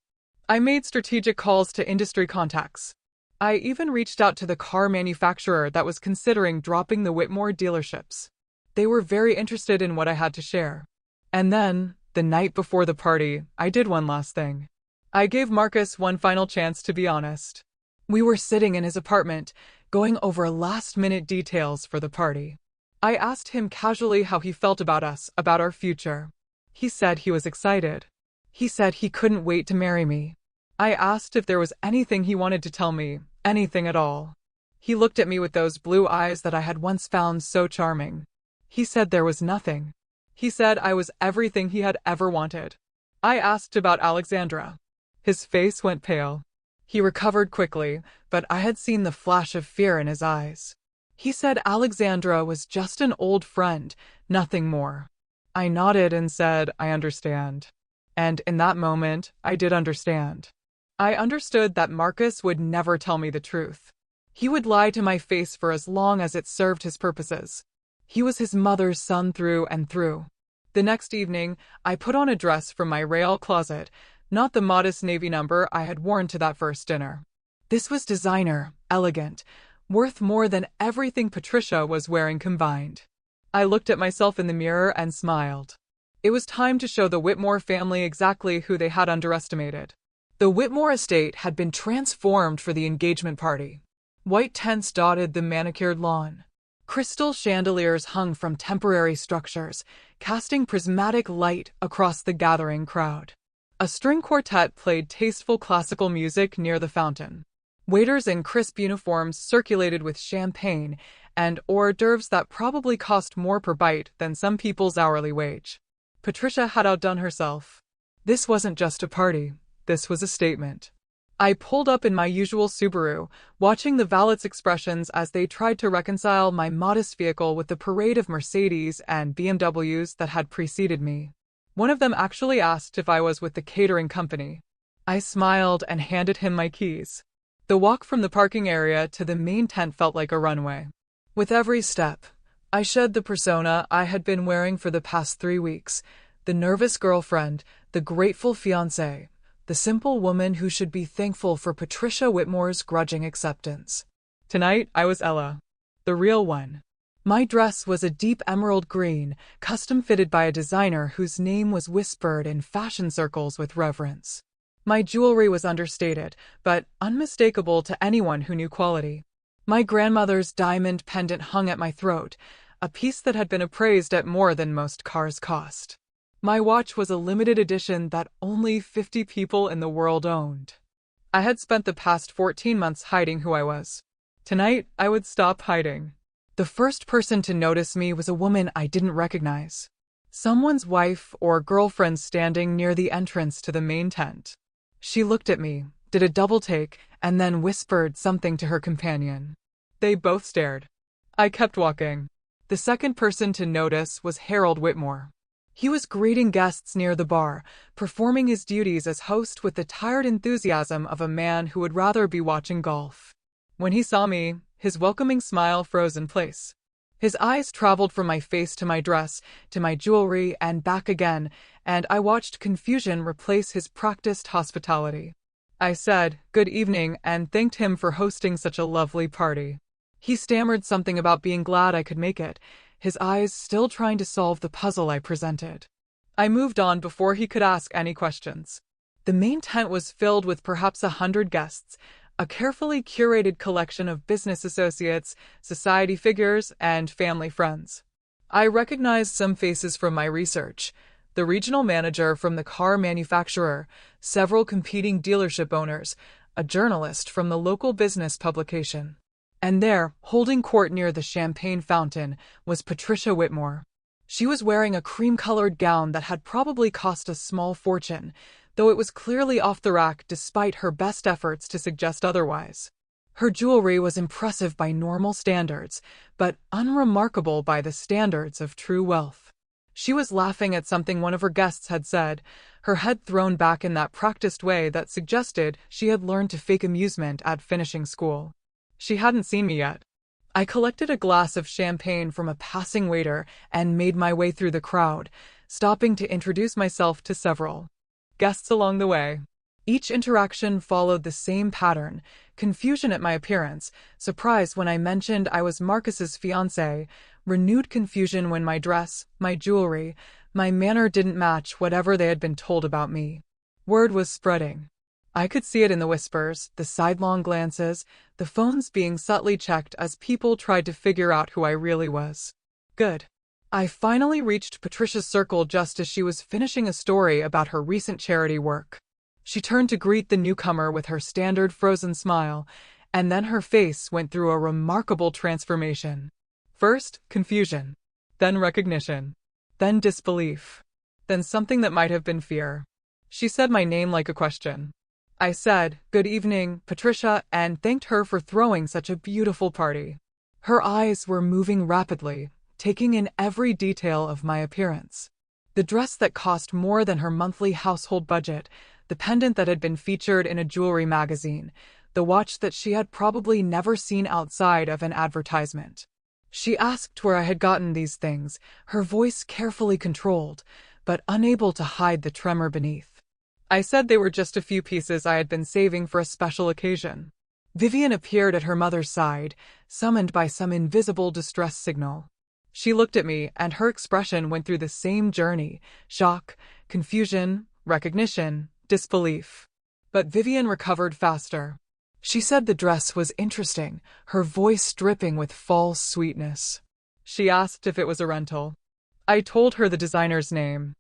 I made strategic calls to industry contacts. I even reached out to the car manufacturer that was considering dropping the Whitmore dealerships. They were very interested in what I had to share. And then, the night before the party, I did one last thing. I gave Marcus one final chance to be honest. We were sitting in his apartment, going over last-minute details for the party. I asked him casually how he felt about us, about our future. He said he was excited. He said he couldn't wait to marry me. I asked if there was anything he wanted to tell me, anything at all. He looked at me with those blue eyes that I had once found so charming. He said there was nothing. He said I was everything he had ever wanted. I asked about Alexandra. His face went pale. He recovered quickly, but I had seen the flash of fear in his eyes. He said Alexandra was just an old friend, nothing more. I nodded and said, I understand. And in that moment, I did understand. I understood that Marcus would never tell me the truth. He would lie to my face for as long as it served his purposes. He was his mother's son through and through. The next evening, I put on a dress from my Real closet, not the modest navy number I had worn to that first dinner. This was designer, elegant, worth more than everything Patricia was wearing combined. I looked at myself in the mirror and smiled. It was time to show the Whitmore family exactly who they had underestimated. The Whitmore estate had been transformed for the engagement party. White tents dotted the manicured lawn. Crystal chandeliers hung from temporary structures, casting prismatic light across the gathering crowd. A string quartet played tasteful classical music near the fountain. Waiters in crisp uniforms circulated with champagne and hors d'oeuvres that probably cost more per bite than some people's hourly wage. Patricia had outdone herself. This wasn't just a party, this was a statement. I pulled up in my usual Subaru, watching the valet's expressions as they tried to reconcile my modest vehicle with the parade of Mercedes and BMWs that had preceded me. One of them actually asked if I was with the catering company. I smiled and handed him my keys. The walk from the parking area to the main tent felt like a runway. With every step, I shed the persona I had been wearing for the past 3 weeks, the nervous girlfriend, the grateful fiancé, the simple woman who should be thankful for Patricia Whitmore's grudging acceptance. Tonight, I was Ella, the real one. My dress was a deep emerald green, custom-fitted by a designer whose name was whispered in fashion circles with reverence. My jewelry was understated, but unmistakable to anyone who knew quality. My grandmother's diamond pendant hung at my throat, a piece that had been appraised at more than most cars cost. My watch was a limited edition that only 50 people in the world owned. I had spent the past 14 months hiding who I was. Tonight, I would stop hiding. The first person to notice me was a woman I didn't recognize. Someone's wife or girlfriend standing near the entrance to the main tent. She looked at me, did a double take, and then whispered something to her companion. They both stared. I kept walking. The second person to notice was Harold Whitmore. He was greeting guests near the bar, performing his duties as host with the tired enthusiasm of a man who would rather be watching golf. When he saw me, his welcoming smile froze in place. His eyes traveled from my face to my dress, to my jewelry, and back again, and I watched confusion replace his practiced hospitality. I said, "Good evening," and thanked him for hosting such a lovely party. He stammered something about being glad I could make it, his eyes still trying to solve the puzzle I presented. I moved on before he could ask any questions. The main tent was filled with perhaps 100 guests, a carefully curated collection of business associates, society figures, and family friends. I recognized some faces from my research: the regional manager from the car manufacturer, several competing dealership owners, a journalist from the local business publication. And there, holding court near the champagne fountain, was Patricia Whitmore. She was wearing a cream-colored gown that had probably cost a small fortune, though it was clearly off the rack despite her best efforts to suggest otherwise. Her jewelry was impressive by normal standards, but unremarkable by the standards of true wealth. She was laughing at something one of her guests had said, her head thrown back in that practiced way that suggested she had learned to fake amusement at finishing school. She hadn't seen me yet. I collected a glass of champagne from a passing waiter and made my way through the crowd, stopping to introduce myself to several guests along the way. Each interaction followed the same pattern: confusion at my appearance, surprise when I mentioned I was Marcus's fiancé, renewed confusion when my dress, my jewelry, my manner didn't match whatever they had been told about me. Word was spreading. I could see it in the whispers, the sidelong glances, the phones being subtly checked as people tried to figure out who I really was. Good. I finally reached Patricia's circle just as she was finishing a story about her recent charity work. She turned to greet the newcomer with her standard frozen smile, and then her face went through a remarkable transformation. First, confusion. Then recognition. Then disbelief. Then something that might have been fear. She said my name like a question. I said, "Good evening, Patricia," and thanked her for throwing such a beautiful party. Her eyes were moving rapidly, taking in every detail of my appearance. The dress that cost more than her monthly household budget, the pendant that had been featured in a jewelry magazine, the watch that she had probably never seen outside of an advertisement. She asked where I had gotten these things, her voice carefully controlled, but unable to hide the tremor beneath. I said they were just a few pieces I had been saving for a special occasion. Vivian appeared at her mother's side, summoned by some invisible distress signal. She looked at me, and her expression went through the same journey: shock, confusion, recognition, disbelief. But Vivian recovered faster. She said the dress was interesting, her voice dripping with false sweetness. She asked if it was a rental. I told her the designer's name.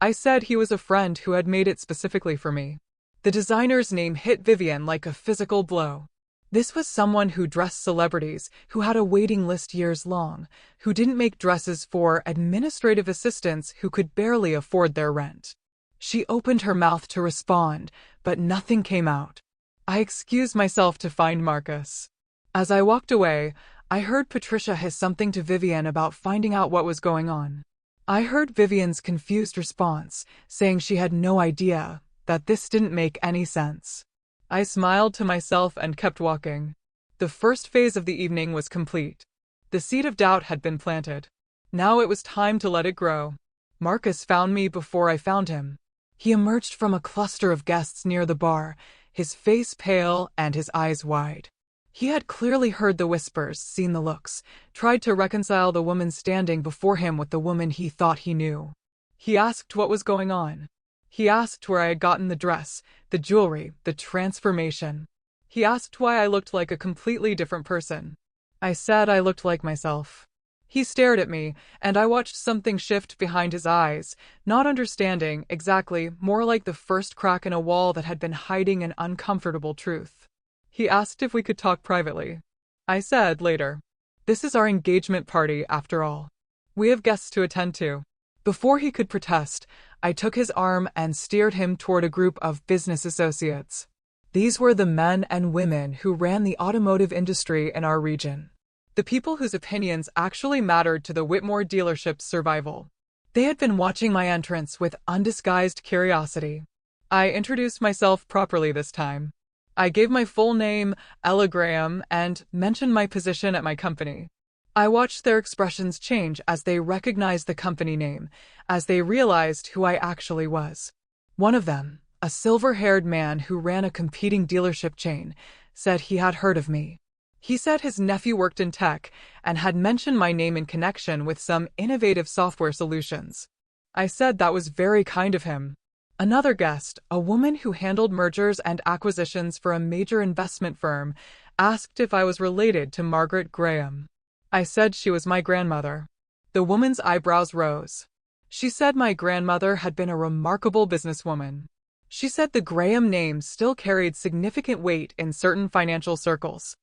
I said he was a friend who had made it specifically for me. The designer's name hit Vivian like a physical blow. This was someone who dressed celebrities, who had a waiting list years long, who didn't make dresses for administrative assistants who could barely afford their rent. She opened her mouth to respond, but nothing came out. I excused myself to find Marcus. As I walked away, I heard Patricia hiss something to Vivian about finding out what was going on. I heard Vivian's confused response, saying she had no idea, that this didn't make any sense. I smiled to myself and kept walking. The first phase of the evening was complete. The seed of doubt had been planted. Now it was time to let it grow. Marcus found me before I found him. He emerged from a cluster of guests near the bar, his face pale and his eyes wide. He had clearly heard the whispers, seen the looks, tried to reconcile the woman standing before him with the woman he thought he knew. He asked what was going on. He asked where I had gotten the dress, the jewelry, the transformation. He asked why I looked like a completely different person. I said I looked like myself. He stared at me, and I watched something shift behind his eyes, not understanding exactly, more like the first crack in a wall that had been hiding an uncomfortable truth. He asked if we could talk privately. I said later. This is our engagement party, after all. We have guests to attend to. Before he could protest, I took his arm and steered him toward a group of business associates. These were the men and women who ran the automotive industry in our region. The people whose opinions actually mattered to the Whitmore dealership's survival. They had been watching my entrance with undisguised curiosity. I introduced myself properly this time. I gave my full name, Ella Graham, and mentioned my position at my company. I watched their expressions change as they recognized the company name, as they realized who I actually was. One of them, a silver-haired man who ran a competing dealership chain, said he had heard of me. He said his nephew worked in tech and had mentioned my name in connection with some innovative software solutions. I said that was very kind of him. Another guest, a woman who handled mergers and acquisitions for a major investment firm, asked if I was related to Margaret Graham. I said she was my grandmother. The woman's eyebrows rose. She said my grandmother had been a remarkable businesswoman. She said the Graham name still carried significant weight in certain financial circles.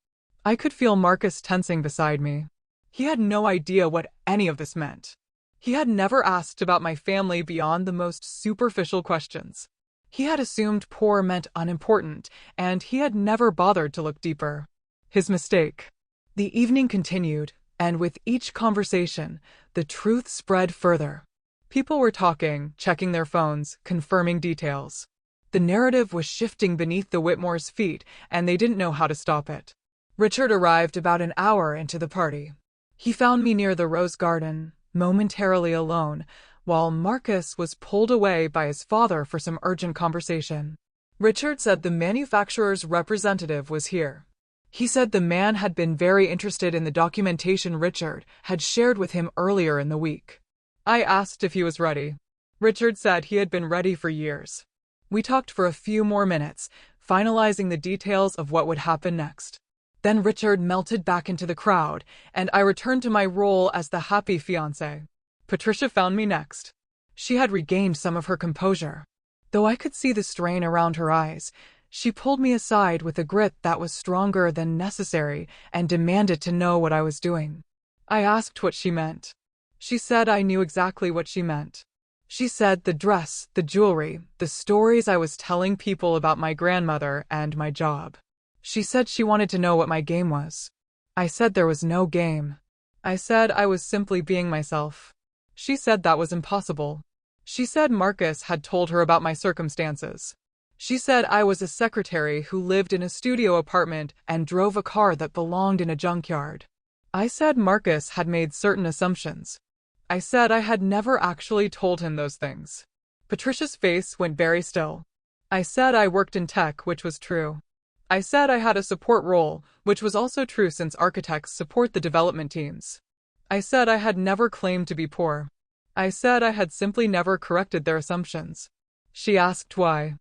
I could feel Marcus tensing beside me. He had no idea what any of this meant. He had never asked about my family beyond the most superficial questions. He had assumed poor meant unimportant, and he had never bothered to look deeper. His mistake. The evening continued, and with each conversation, the truth spread further. People were talking, checking their phones, confirming details. The narrative was shifting beneath the Whitmore's feet, and they didn't know how to stop it. Richard arrived about an hour into the party. He found me near the rose garden, momentarily alone, while Marcus was pulled away by his father for some urgent conversation. Richard said the manufacturer's representative was here. He said the man had been very interested in the documentation Richard had shared with him earlier in the week. I asked if he was ready. Richard said he had been ready for years. We talked for a few more minutes, finalizing the details of what would happen next. Then Richard melted back into the crowd, and I returned to my role as the happy fiancé. Patricia found me next. She had regained some of her composure. Though I could see the strain around her eyes, she pulled me aside with a grit that was stronger than necessary and demanded to know what I was doing. I asked what she meant. She said I knew exactly what she meant. She said the dress, the jewelry, the stories I was telling people about my grandmother and my job. She said she wanted to know what my game was. I said there was no game. I said I was simply being myself. She said that was impossible. She said Marcus had told her about my circumstances. She said I was a secretary who lived in a studio apartment and drove a car that belonged in a junkyard. I said Marcus had made certain assumptions. I said I had never actually told him those things. Patricia's face went very still. I said I worked in tech, which was true. I said I had a support role, which was also true since architects support the development teams. I said I had never claimed to be poor. I said I had simply never corrected their assumptions. She asked why.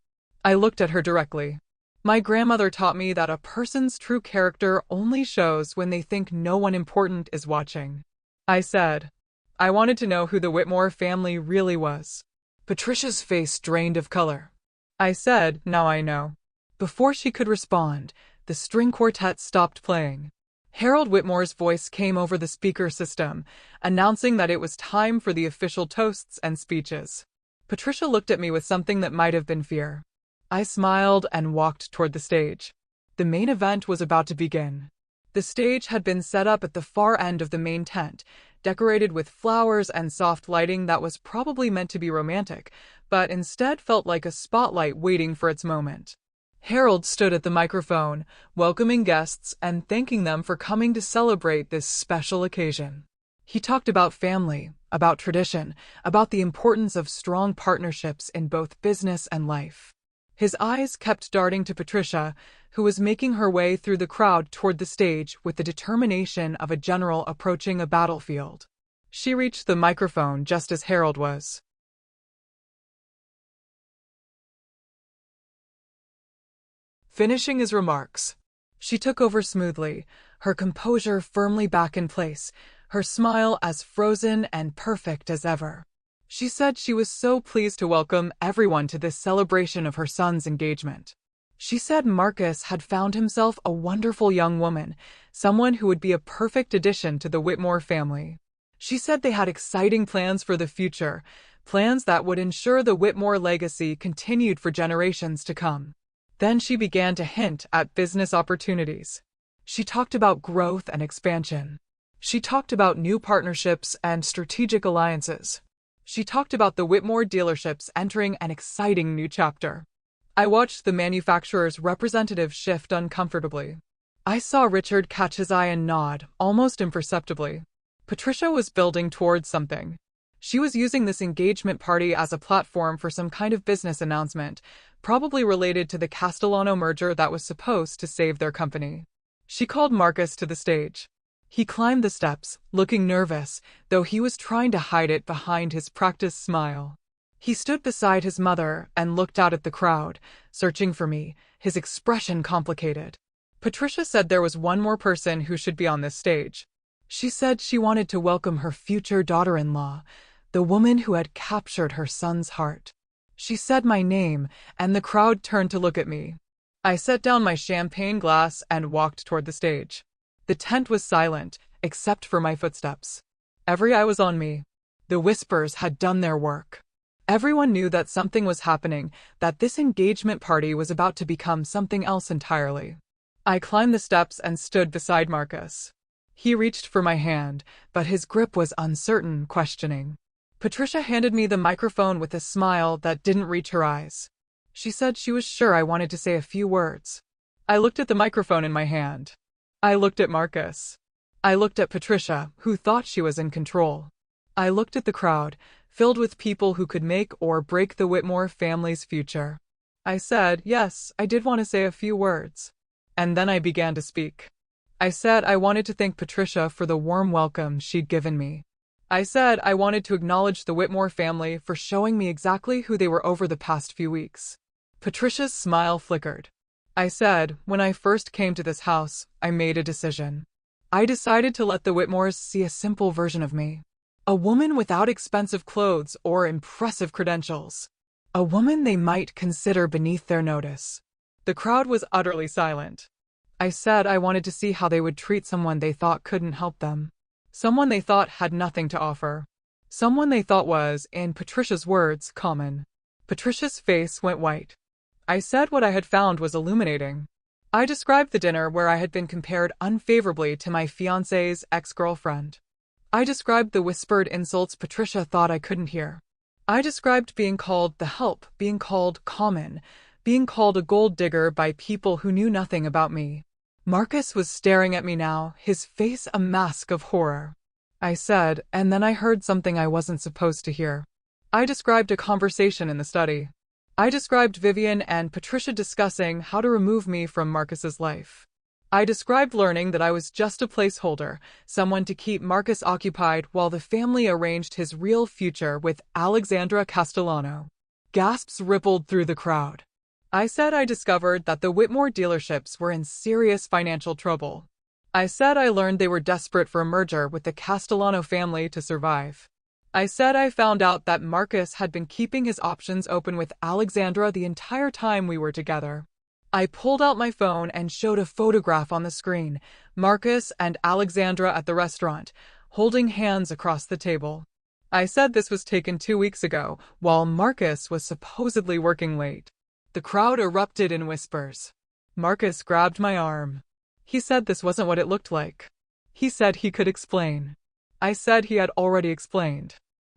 I looked at her directly. My grandmother taught me that a person's true character only shows when they think no one important is watching. I said, I wanted to know who the Whitmore family really was. Patricia's face drained of color. I said, now I know. Before she could respond, the string quartet stopped playing. Harold Whitmore's voice came over the speaker system, announcing that it was time for the official toasts and speeches. Patricia looked at me with something that might have been fear. I smiled and walked toward the stage. The main event was about to begin. The stage had been set up at the far end of the main tent, decorated with flowers and soft lighting that was probably meant to be romantic, but instead felt like a spotlight waiting for its moment. Harold stood at the microphone, welcoming guests and thanking them for coming to celebrate this special occasion. He talked about family, about tradition, about the importance of strong partnerships in both business and life. His eyes kept darting to Patricia, who was making her way through the crowd toward the stage with the determination of a general approaching a battlefield. She reached the microphone just as Harold was. Finishing his remarks. She took over smoothly, her composure firmly back in place, her smile as frozen and perfect as ever. She said she was so pleased to welcome everyone to this celebration of her son's engagement. She said Marcus had found himself a wonderful young woman, someone who would be a perfect addition to the Whitmore family. She said they had exciting plans for the future, plans that would ensure the Whitmore legacy continued for generations to come. Then she began to hint at business opportunities. She talked about growth and expansion. She talked about new partnerships and strategic alliances. She talked about the Whitmore dealerships entering an exciting new chapter. I watched the manufacturer's representative shift uncomfortably. I saw Richard catch his eye and nod, almost imperceptibly. Patricia was building towards something. She was using this engagement party as a platform for some kind of business announcement, probably related to the Castellano merger that was supposed to save their company. She called Marcus to the stage. He climbed the steps, looking nervous, though he was trying to hide it behind his practiced smile. He stood beside his mother and looked out at the crowd, searching for me, his expression complicated. Patricia said there was one more person who should be on this stage. She said she wanted to welcome her future daughter-in-law, the woman who had captured her son's heart. She said my name, and the crowd turned to look at me. I set down my champagne glass and walked toward the stage. The tent was silent, except for my footsteps. Every eye was on me. The whispers had done their work. Everyone knew that something was happening, that this engagement party was about to become something else entirely. I climbed the steps and stood beside Marcus. He reached for my hand, but his grip was uncertain, questioning. Patricia handed me the microphone with a smile that didn't reach her eyes. She said she was sure I wanted to say a few words. I looked at the microphone in my hand. I looked at Marcus. I looked at Patricia, who thought she was in control. I looked at the crowd, filled with people who could make or break the Whitmore family's future. I said, yes, I did want to say a few words. And then I began to speak. I said I wanted to thank Patricia for the warm welcome she'd given me. I said I wanted to acknowledge the Whitmore family for showing me exactly who they were over the past few weeks. Patricia's smile flickered. I said, when I first came to this house, I made a decision. I decided to let the Whitmores see a simple version of me. A woman without expensive clothes or impressive credentials. A woman they might consider beneath their notice. The crowd was utterly silent. I said I wanted to see how they would treat someone they thought couldn't help them. Someone they thought had nothing to offer. Someone they thought was, in Patricia's words, common. Patricia's face went white. I said what I had found was illuminating. I described the dinner where I had been compared unfavorably to my fiancé's ex-girlfriend. I described the whispered insults Patricia thought I couldn't hear. I described being called the help, being called common, being called a gold digger by people who knew nothing about me. Marcus was staring at me now, his face a mask of horror. I said, and then I heard something I wasn't supposed to hear. I described a conversation in the study. I described Vivian and Patricia discussing how to remove me from Marcus's life. I described learning that I was just a placeholder, someone to keep Marcus occupied while the family arranged his real future with Alexandra Castellano. Gasps rippled through the crowd. I said I discovered that the Whitmore dealerships were in serious financial trouble. I said I learned they were desperate for a merger with the Castellano family to survive. I said I found out that Marcus had been keeping his options open with Alexandra the entire time we were together. I pulled out my phone and showed a photograph on the screen, Marcus and Alexandra at the restaurant, holding hands across the table. I said this was taken 2 weeks ago, while Marcus was supposedly working late. The crowd erupted in whispers. Marcus grabbed my arm. He said this wasn't what it looked like. He said he could explain. I said he had already explained.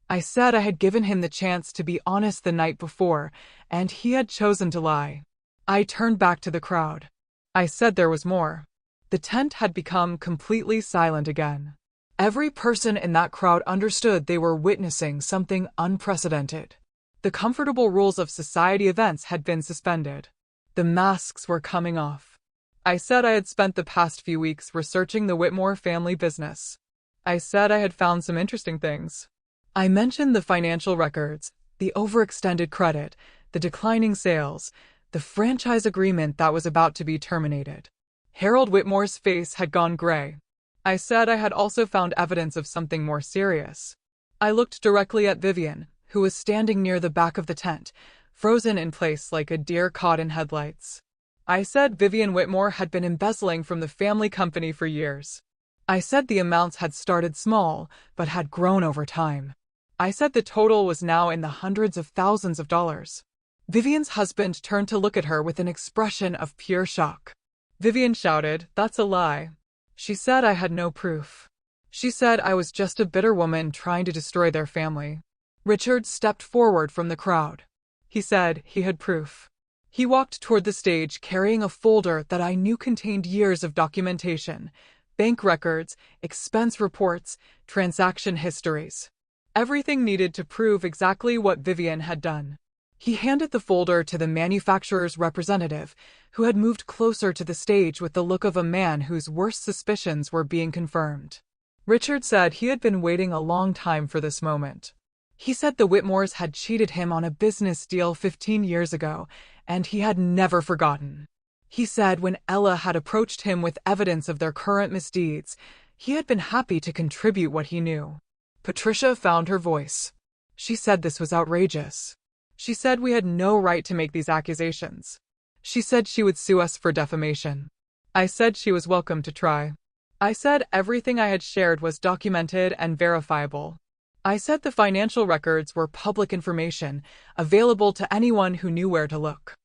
I said I had given him the chance to be honest the night before, and he had chosen to lie. I turned back to the crowd. I said there was more. The tent had become completely silent again. Every person in that crowd understood they were witnessing something unprecedented. The comfortable rules of society events had been suspended. The masks were coming off. I said I had spent the past few weeks researching the Whitmore family business. I said I had found some interesting things. I mentioned the financial records, the overextended credit, the declining sales, the franchise agreement that was about to be terminated. Harold Whitmore's face had gone gray. I said I had also found evidence of something more serious. I looked directly at Vivian, who was standing near the back of the tent, frozen in place like a deer caught in headlights. I said Vivian Whitmore had been embezzling from the family company for years. I said the amounts had started small, but had grown over time. I said the total was now in the hundreds of thousands of dollars. Vivian's husband turned to look at her with an expression of pure shock. Vivian shouted, "That's a lie." She said I had no proof. She said I was just a bitter woman trying to destroy their family. Richard stepped forward from the crowd. He said he had proof. He walked toward the stage carrying a folder that I knew contained years of documentation, bank records, expense reports, transaction histories. Everything needed to prove exactly what Vivian had done. He handed the folder to the manufacturer's representative, who had moved closer to the stage with the look of a man whose worst suspicions were being confirmed. Richard said he had been waiting a long time for this moment. He said the Whitmores had cheated him on a business deal 15 years ago, and he had never forgotten. He said when Ella had approached him with evidence of their current misdeeds, he had been happy to contribute what he knew. Patricia found her voice. She said this was outrageous. She said we had no right to make these accusations. She said she would sue us for defamation. I said she was welcome to try. I said everything I had shared was documented and verifiable. I said the financial records were public information, available to anyone who knew where to look.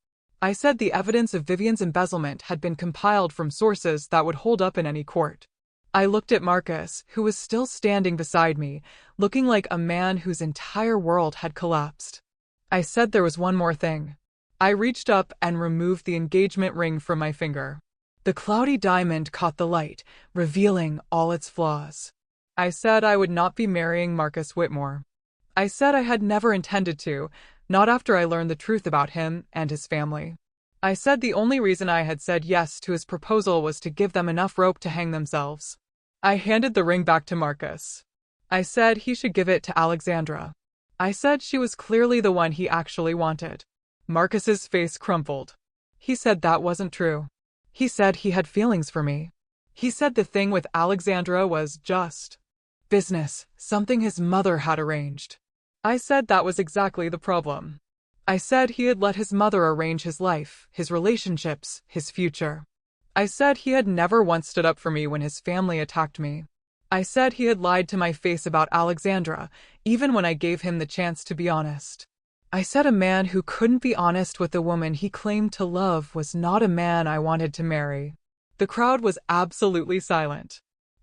I said the evidence of Vivian's embezzlement had been compiled from sources that would hold up in any court. I looked at Marcus, who was still standing beside me, looking like a man whose entire world had collapsed. I said there was one more thing. I reached up and removed the engagement ring from my finger. The cloudy diamond caught the light, revealing all its flaws. I said I would not be marrying Marcus Whitmore. I said I had never intended to, not after I learned the truth about him and his family. I said the only reason I had said yes to his proposal was to give them enough rope to hang themselves. I handed the ring back to Marcus. I said he should give it to Alexandra. I said she was clearly the one he actually wanted. Marcus's face crumpled. He said that wasn't true. He said he had feelings for me. He said the thing with Alexandra was just business, something his mother had arranged. I said that was exactly the problem. I said he had let his mother arrange his life, his relationships, his future. I said he had never once stood up for me when his family attacked me. I said he had lied to my face about Alexandra, even when I gave him the chance to be honest. I said a man who couldn't be honest with the woman he claimed to love was not a man I wanted to marry. The crowd was absolutely silent.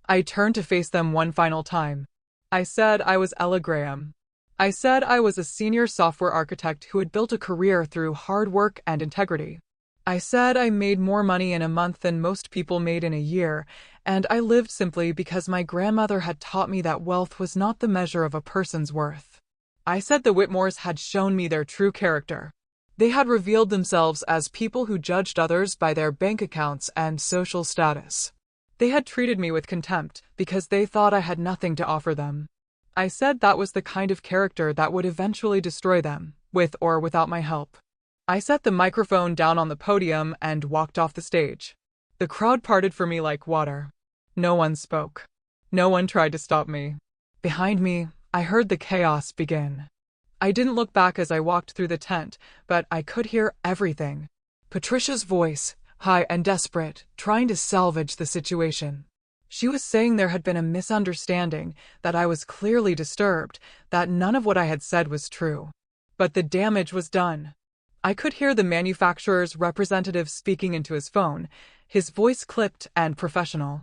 I turned to face them one final time. I said I was Ella Graham. I said I was a senior software architect who had built a career through hard work and integrity. I said I made more money in a month than most people made in a year, and I lived simply because my grandmother had taught me that wealth was not the measure of a person's worth. I said the Whitmores had shown me their true character. They had revealed themselves as people who judged others by their bank accounts and social status. They had treated me with contempt because they thought I had nothing to offer them. I said that was the kind of character that would eventually destroy them, with or without my help. I set the microphone down on the podium and walked off the stage. The crowd parted for me like water. No one spoke. No one tried to stop me. Behind me, I heard the chaos begin. I didn't look back as I walked through the tent, but I could hear everything. Patricia's voice, high and desperate, trying to salvage the situation. She was saying there had been a misunderstanding, that I was clearly disturbed, that none of what I had said was true. But the damage was done. I could hear the manufacturer's representative speaking into his phone, his voice clipped and professional.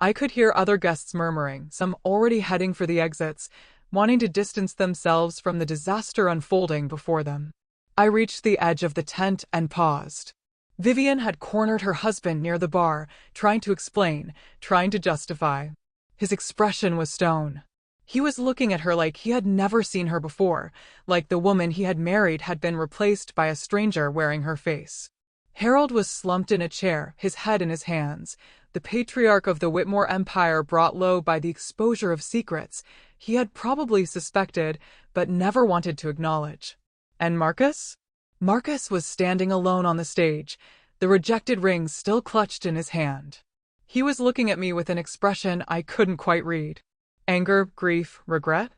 I could hear other guests murmuring, some already heading for the exits, wanting to distance themselves from the disaster unfolding before them. I reached the edge of the tent and paused. Vivian had cornered her husband near the bar, trying to explain, trying to justify. His expression was stone. He was looking at her like he had never seen her before, like the woman he had married had been replaced by a stranger wearing her face. Harold was slumped in a chair, his head in his hands, the patriarch of the Whitmore Empire brought low by the exposure of secrets he had probably suspected but never wanted to acknowledge. And Marcus? Marcus was standing alone on the stage, the rejected ring still clutched in his hand. He was looking at me with an expression I couldn't quite read. Anger, grief, regret?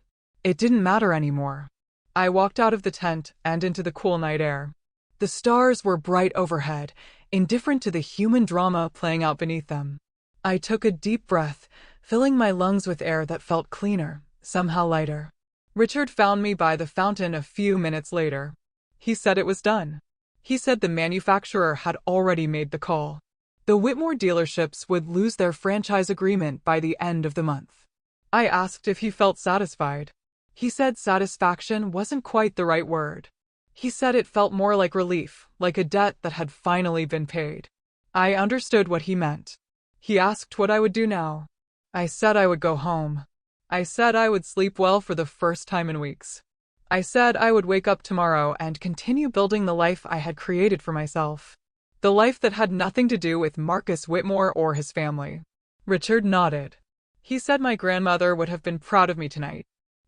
It didn't matter anymore. I walked out of the tent and into the cool night air. The stars were bright overhead, indifferent to the human drama playing out beneath them. I took a deep breath, filling my lungs with air that felt cleaner, somehow lighter. Richard found me by the fountain a few minutes later. He said it was done. He said the manufacturer had already made the call. The Whitmore dealerships would lose their franchise agreement by the end of the month. I asked if he felt satisfied. He said satisfaction wasn't quite the right word. He said it felt more like relief, like a debt that had finally been paid. I understood what he meant. He asked what I would do now. I said I would go home. I said I would sleep well for the first time in weeks. I said I would wake up tomorrow and continue building the life I had created for myself. The life that had nothing to do with Marcus Whitmore or his family. Richard nodded. He said my grandmother would have been proud of me tonight.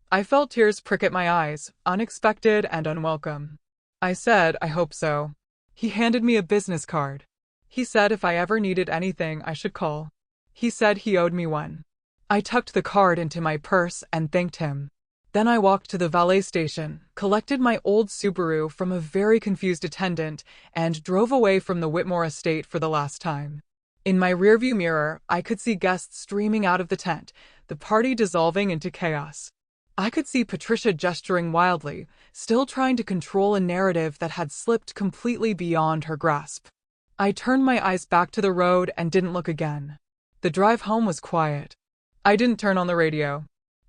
I felt tears prick at my eyes, unexpected and unwelcome. I said I hope so. He handed me a business card. He said if I ever needed anything I should call. He said he owed me one. I tucked the card into my purse and thanked him. Then I walked to the valet station, collected my old Subaru from a very confused attendant, and drove away from the Whitmore estate for the last time. In my rearview mirror, I could see guests streaming out of the tent, the party dissolving into chaos. I could see Patricia gesturing wildly, still trying to control a narrative that had slipped completely beyond her grasp. I turned my eyes back to the road and didn't look again. The drive home was quiet. I didn't turn on the radio.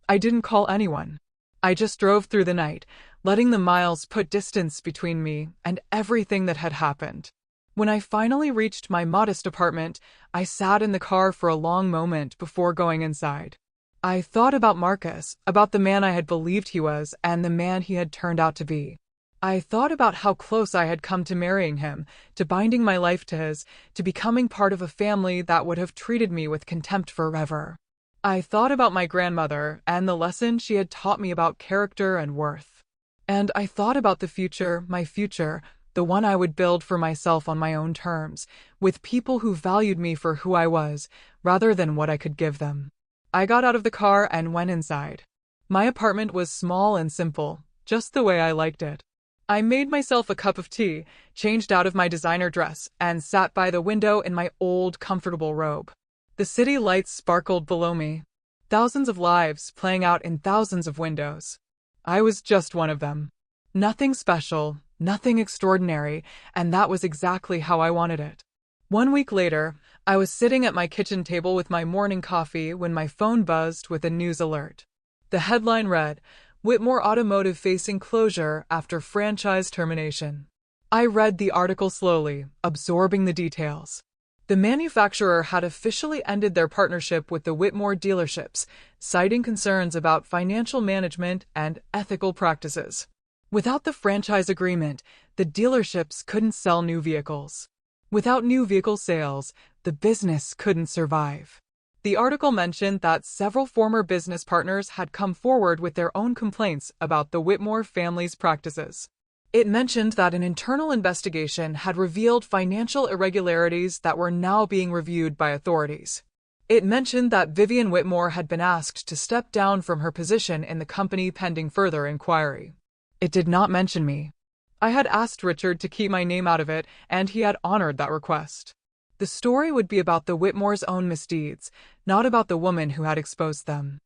I didn't call anyone. I just drove through the night, letting the miles put distance between me and everything that had happened. When I finally reached my modest apartment, I sat in the car for a long moment before going inside. I thought about Marcus, about the man I had believed he was and the man he had turned out to be. I thought about how close I had come to marrying him, to binding my life to his, to becoming part of a family that would have treated me with contempt forever. I thought about my grandmother and the lesson she had taught me about character and worth. And I thought about the future, my future, the one I would build for myself on my own terms, with people who valued me for who I was, rather than what I could give them. I got out of the car and went inside. My apartment was small and simple, just the way I liked it. I made myself a cup of tea, changed out of my designer dress, and sat by the window in my old, comfortable robe. The city lights sparkled below me. Thousands of lives playing out in thousands of windows. I was just one of them. Nothing special, nothing extraordinary, and that was exactly how I wanted it. 1 week later, I was sitting at my kitchen table with my morning coffee when my phone buzzed with a news alert. The headline read, Whitmore Automotive facing closure after franchise termination. I read the article slowly, absorbing the details. The manufacturer had officially ended their partnership with the Whitmore dealerships, citing concerns about financial management and ethical practices. Without the franchise agreement, the dealerships couldn't sell new vehicles. Without new vehicle sales, the business couldn't survive. The article mentioned that several former business partners had come forward with their own complaints about the Whitmore family's practices. It mentioned that an internal investigation had revealed financial irregularities that were now being reviewed by authorities. It mentioned that Vivian Whitmore had been asked to step down from her position in the company pending further inquiry. It did not mention me. I had asked Richard to keep my name out of it, and he had honored that request. The story would be about the Whitmore's own misdeeds, not about the woman who had exposed them.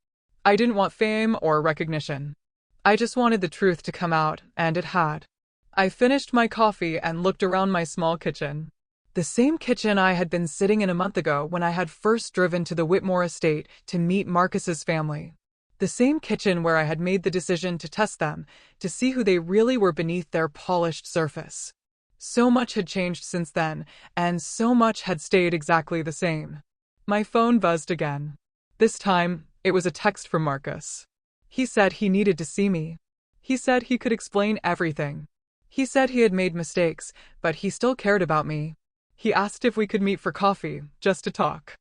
I didn't want fame or recognition. I just wanted the truth to come out, and it had. I finished my coffee and looked around my small kitchen. The same kitchen I had been sitting in a month ago when I had first driven to the Whitmore estate to meet Marcus's family. The same kitchen where I had made the decision to test them, to see who they really were beneath their polished surface. So much had changed since then, and so much had stayed exactly the same. My phone buzzed again. This time, it was a text from Marcus. He said he needed to see me. He said he could explain everything. He said he had made mistakes, but he still cared about me. He asked if we could meet for coffee, just to talk.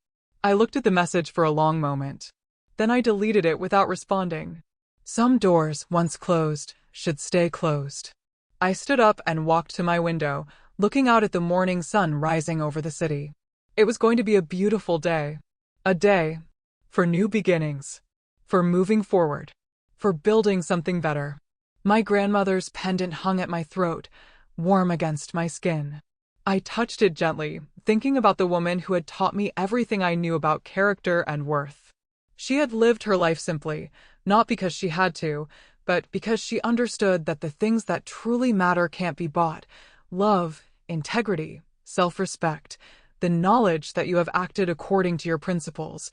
I looked at the message for a long moment. Then I deleted it without responding. Some doors, once closed, should stay closed. I stood up and walked to my window, looking out at the morning sun rising over the city. It was going to be a beautiful day. A day for new beginnings, for moving forward, for building something better. My grandmother's pendant hung at my throat, warm against my skin. I touched it gently, thinking about the woman who had taught me everything I knew about character and worth. She had lived her life simply, not because she had to, but because she understood that the things that truly matter can't be bought: love, integrity, self-respect, the knowledge that you have acted according to your principles,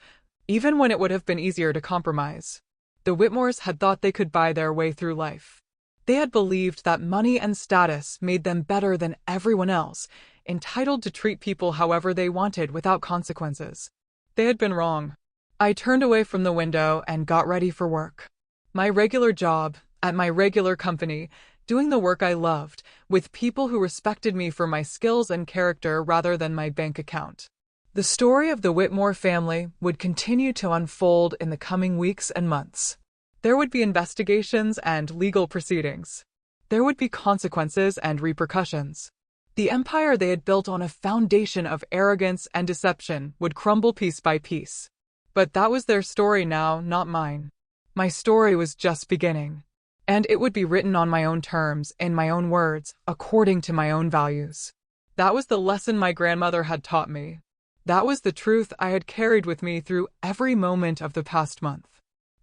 even when it would have been easier to compromise. The Whitmores had thought they could buy their way through life. They had believed that money and status made them better than everyone else, entitled to treat people however they wanted without consequences. They had been wrong. I turned away from the window and got ready for work. My regular job, at my regular company, doing the work I loved, with people who respected me for my skills and character rather than my bank account. The story of the Whitmore family would continue to unfold in the coming weeks and months. There would be investigations and legal proceedings. There would be consequences and repercussions. The empire they had built on a foundation of arrogance and deception would crumble piece by piece. But that was their story now, not mine. My story was just beginning. And it would be written on my own terms, in my own words, according to my own values. That was the lesson my grandmother had taught me. That was the truth I had carried with me through every moment of the past month.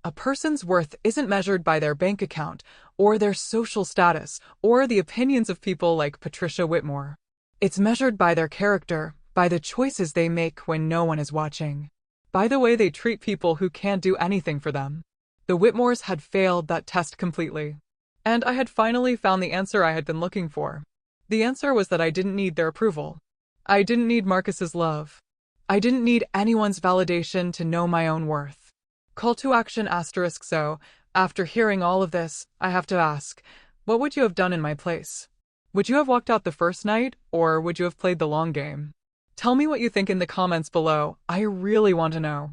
A person's worth isn't measured by their bank account, or their social status, or the opinions of people like Patricia Whitmore. It's measured by their character, by the choices they make when no one is watching, by the way they treat people who can't do anything for them. The Whitmores had failed that test completely. And I had finally found the answer I had been looking for. The answer was that I didn't need their approval. I didn't need Marcus's love. I didn't need anyone's validation to know my own worth. Call to action *. So, after hearing all of this, I have to ask, what would you have done in my place? Would you have walked out the first night, or would you have played the long game? Tell me what you think in the comments below. I really want to know.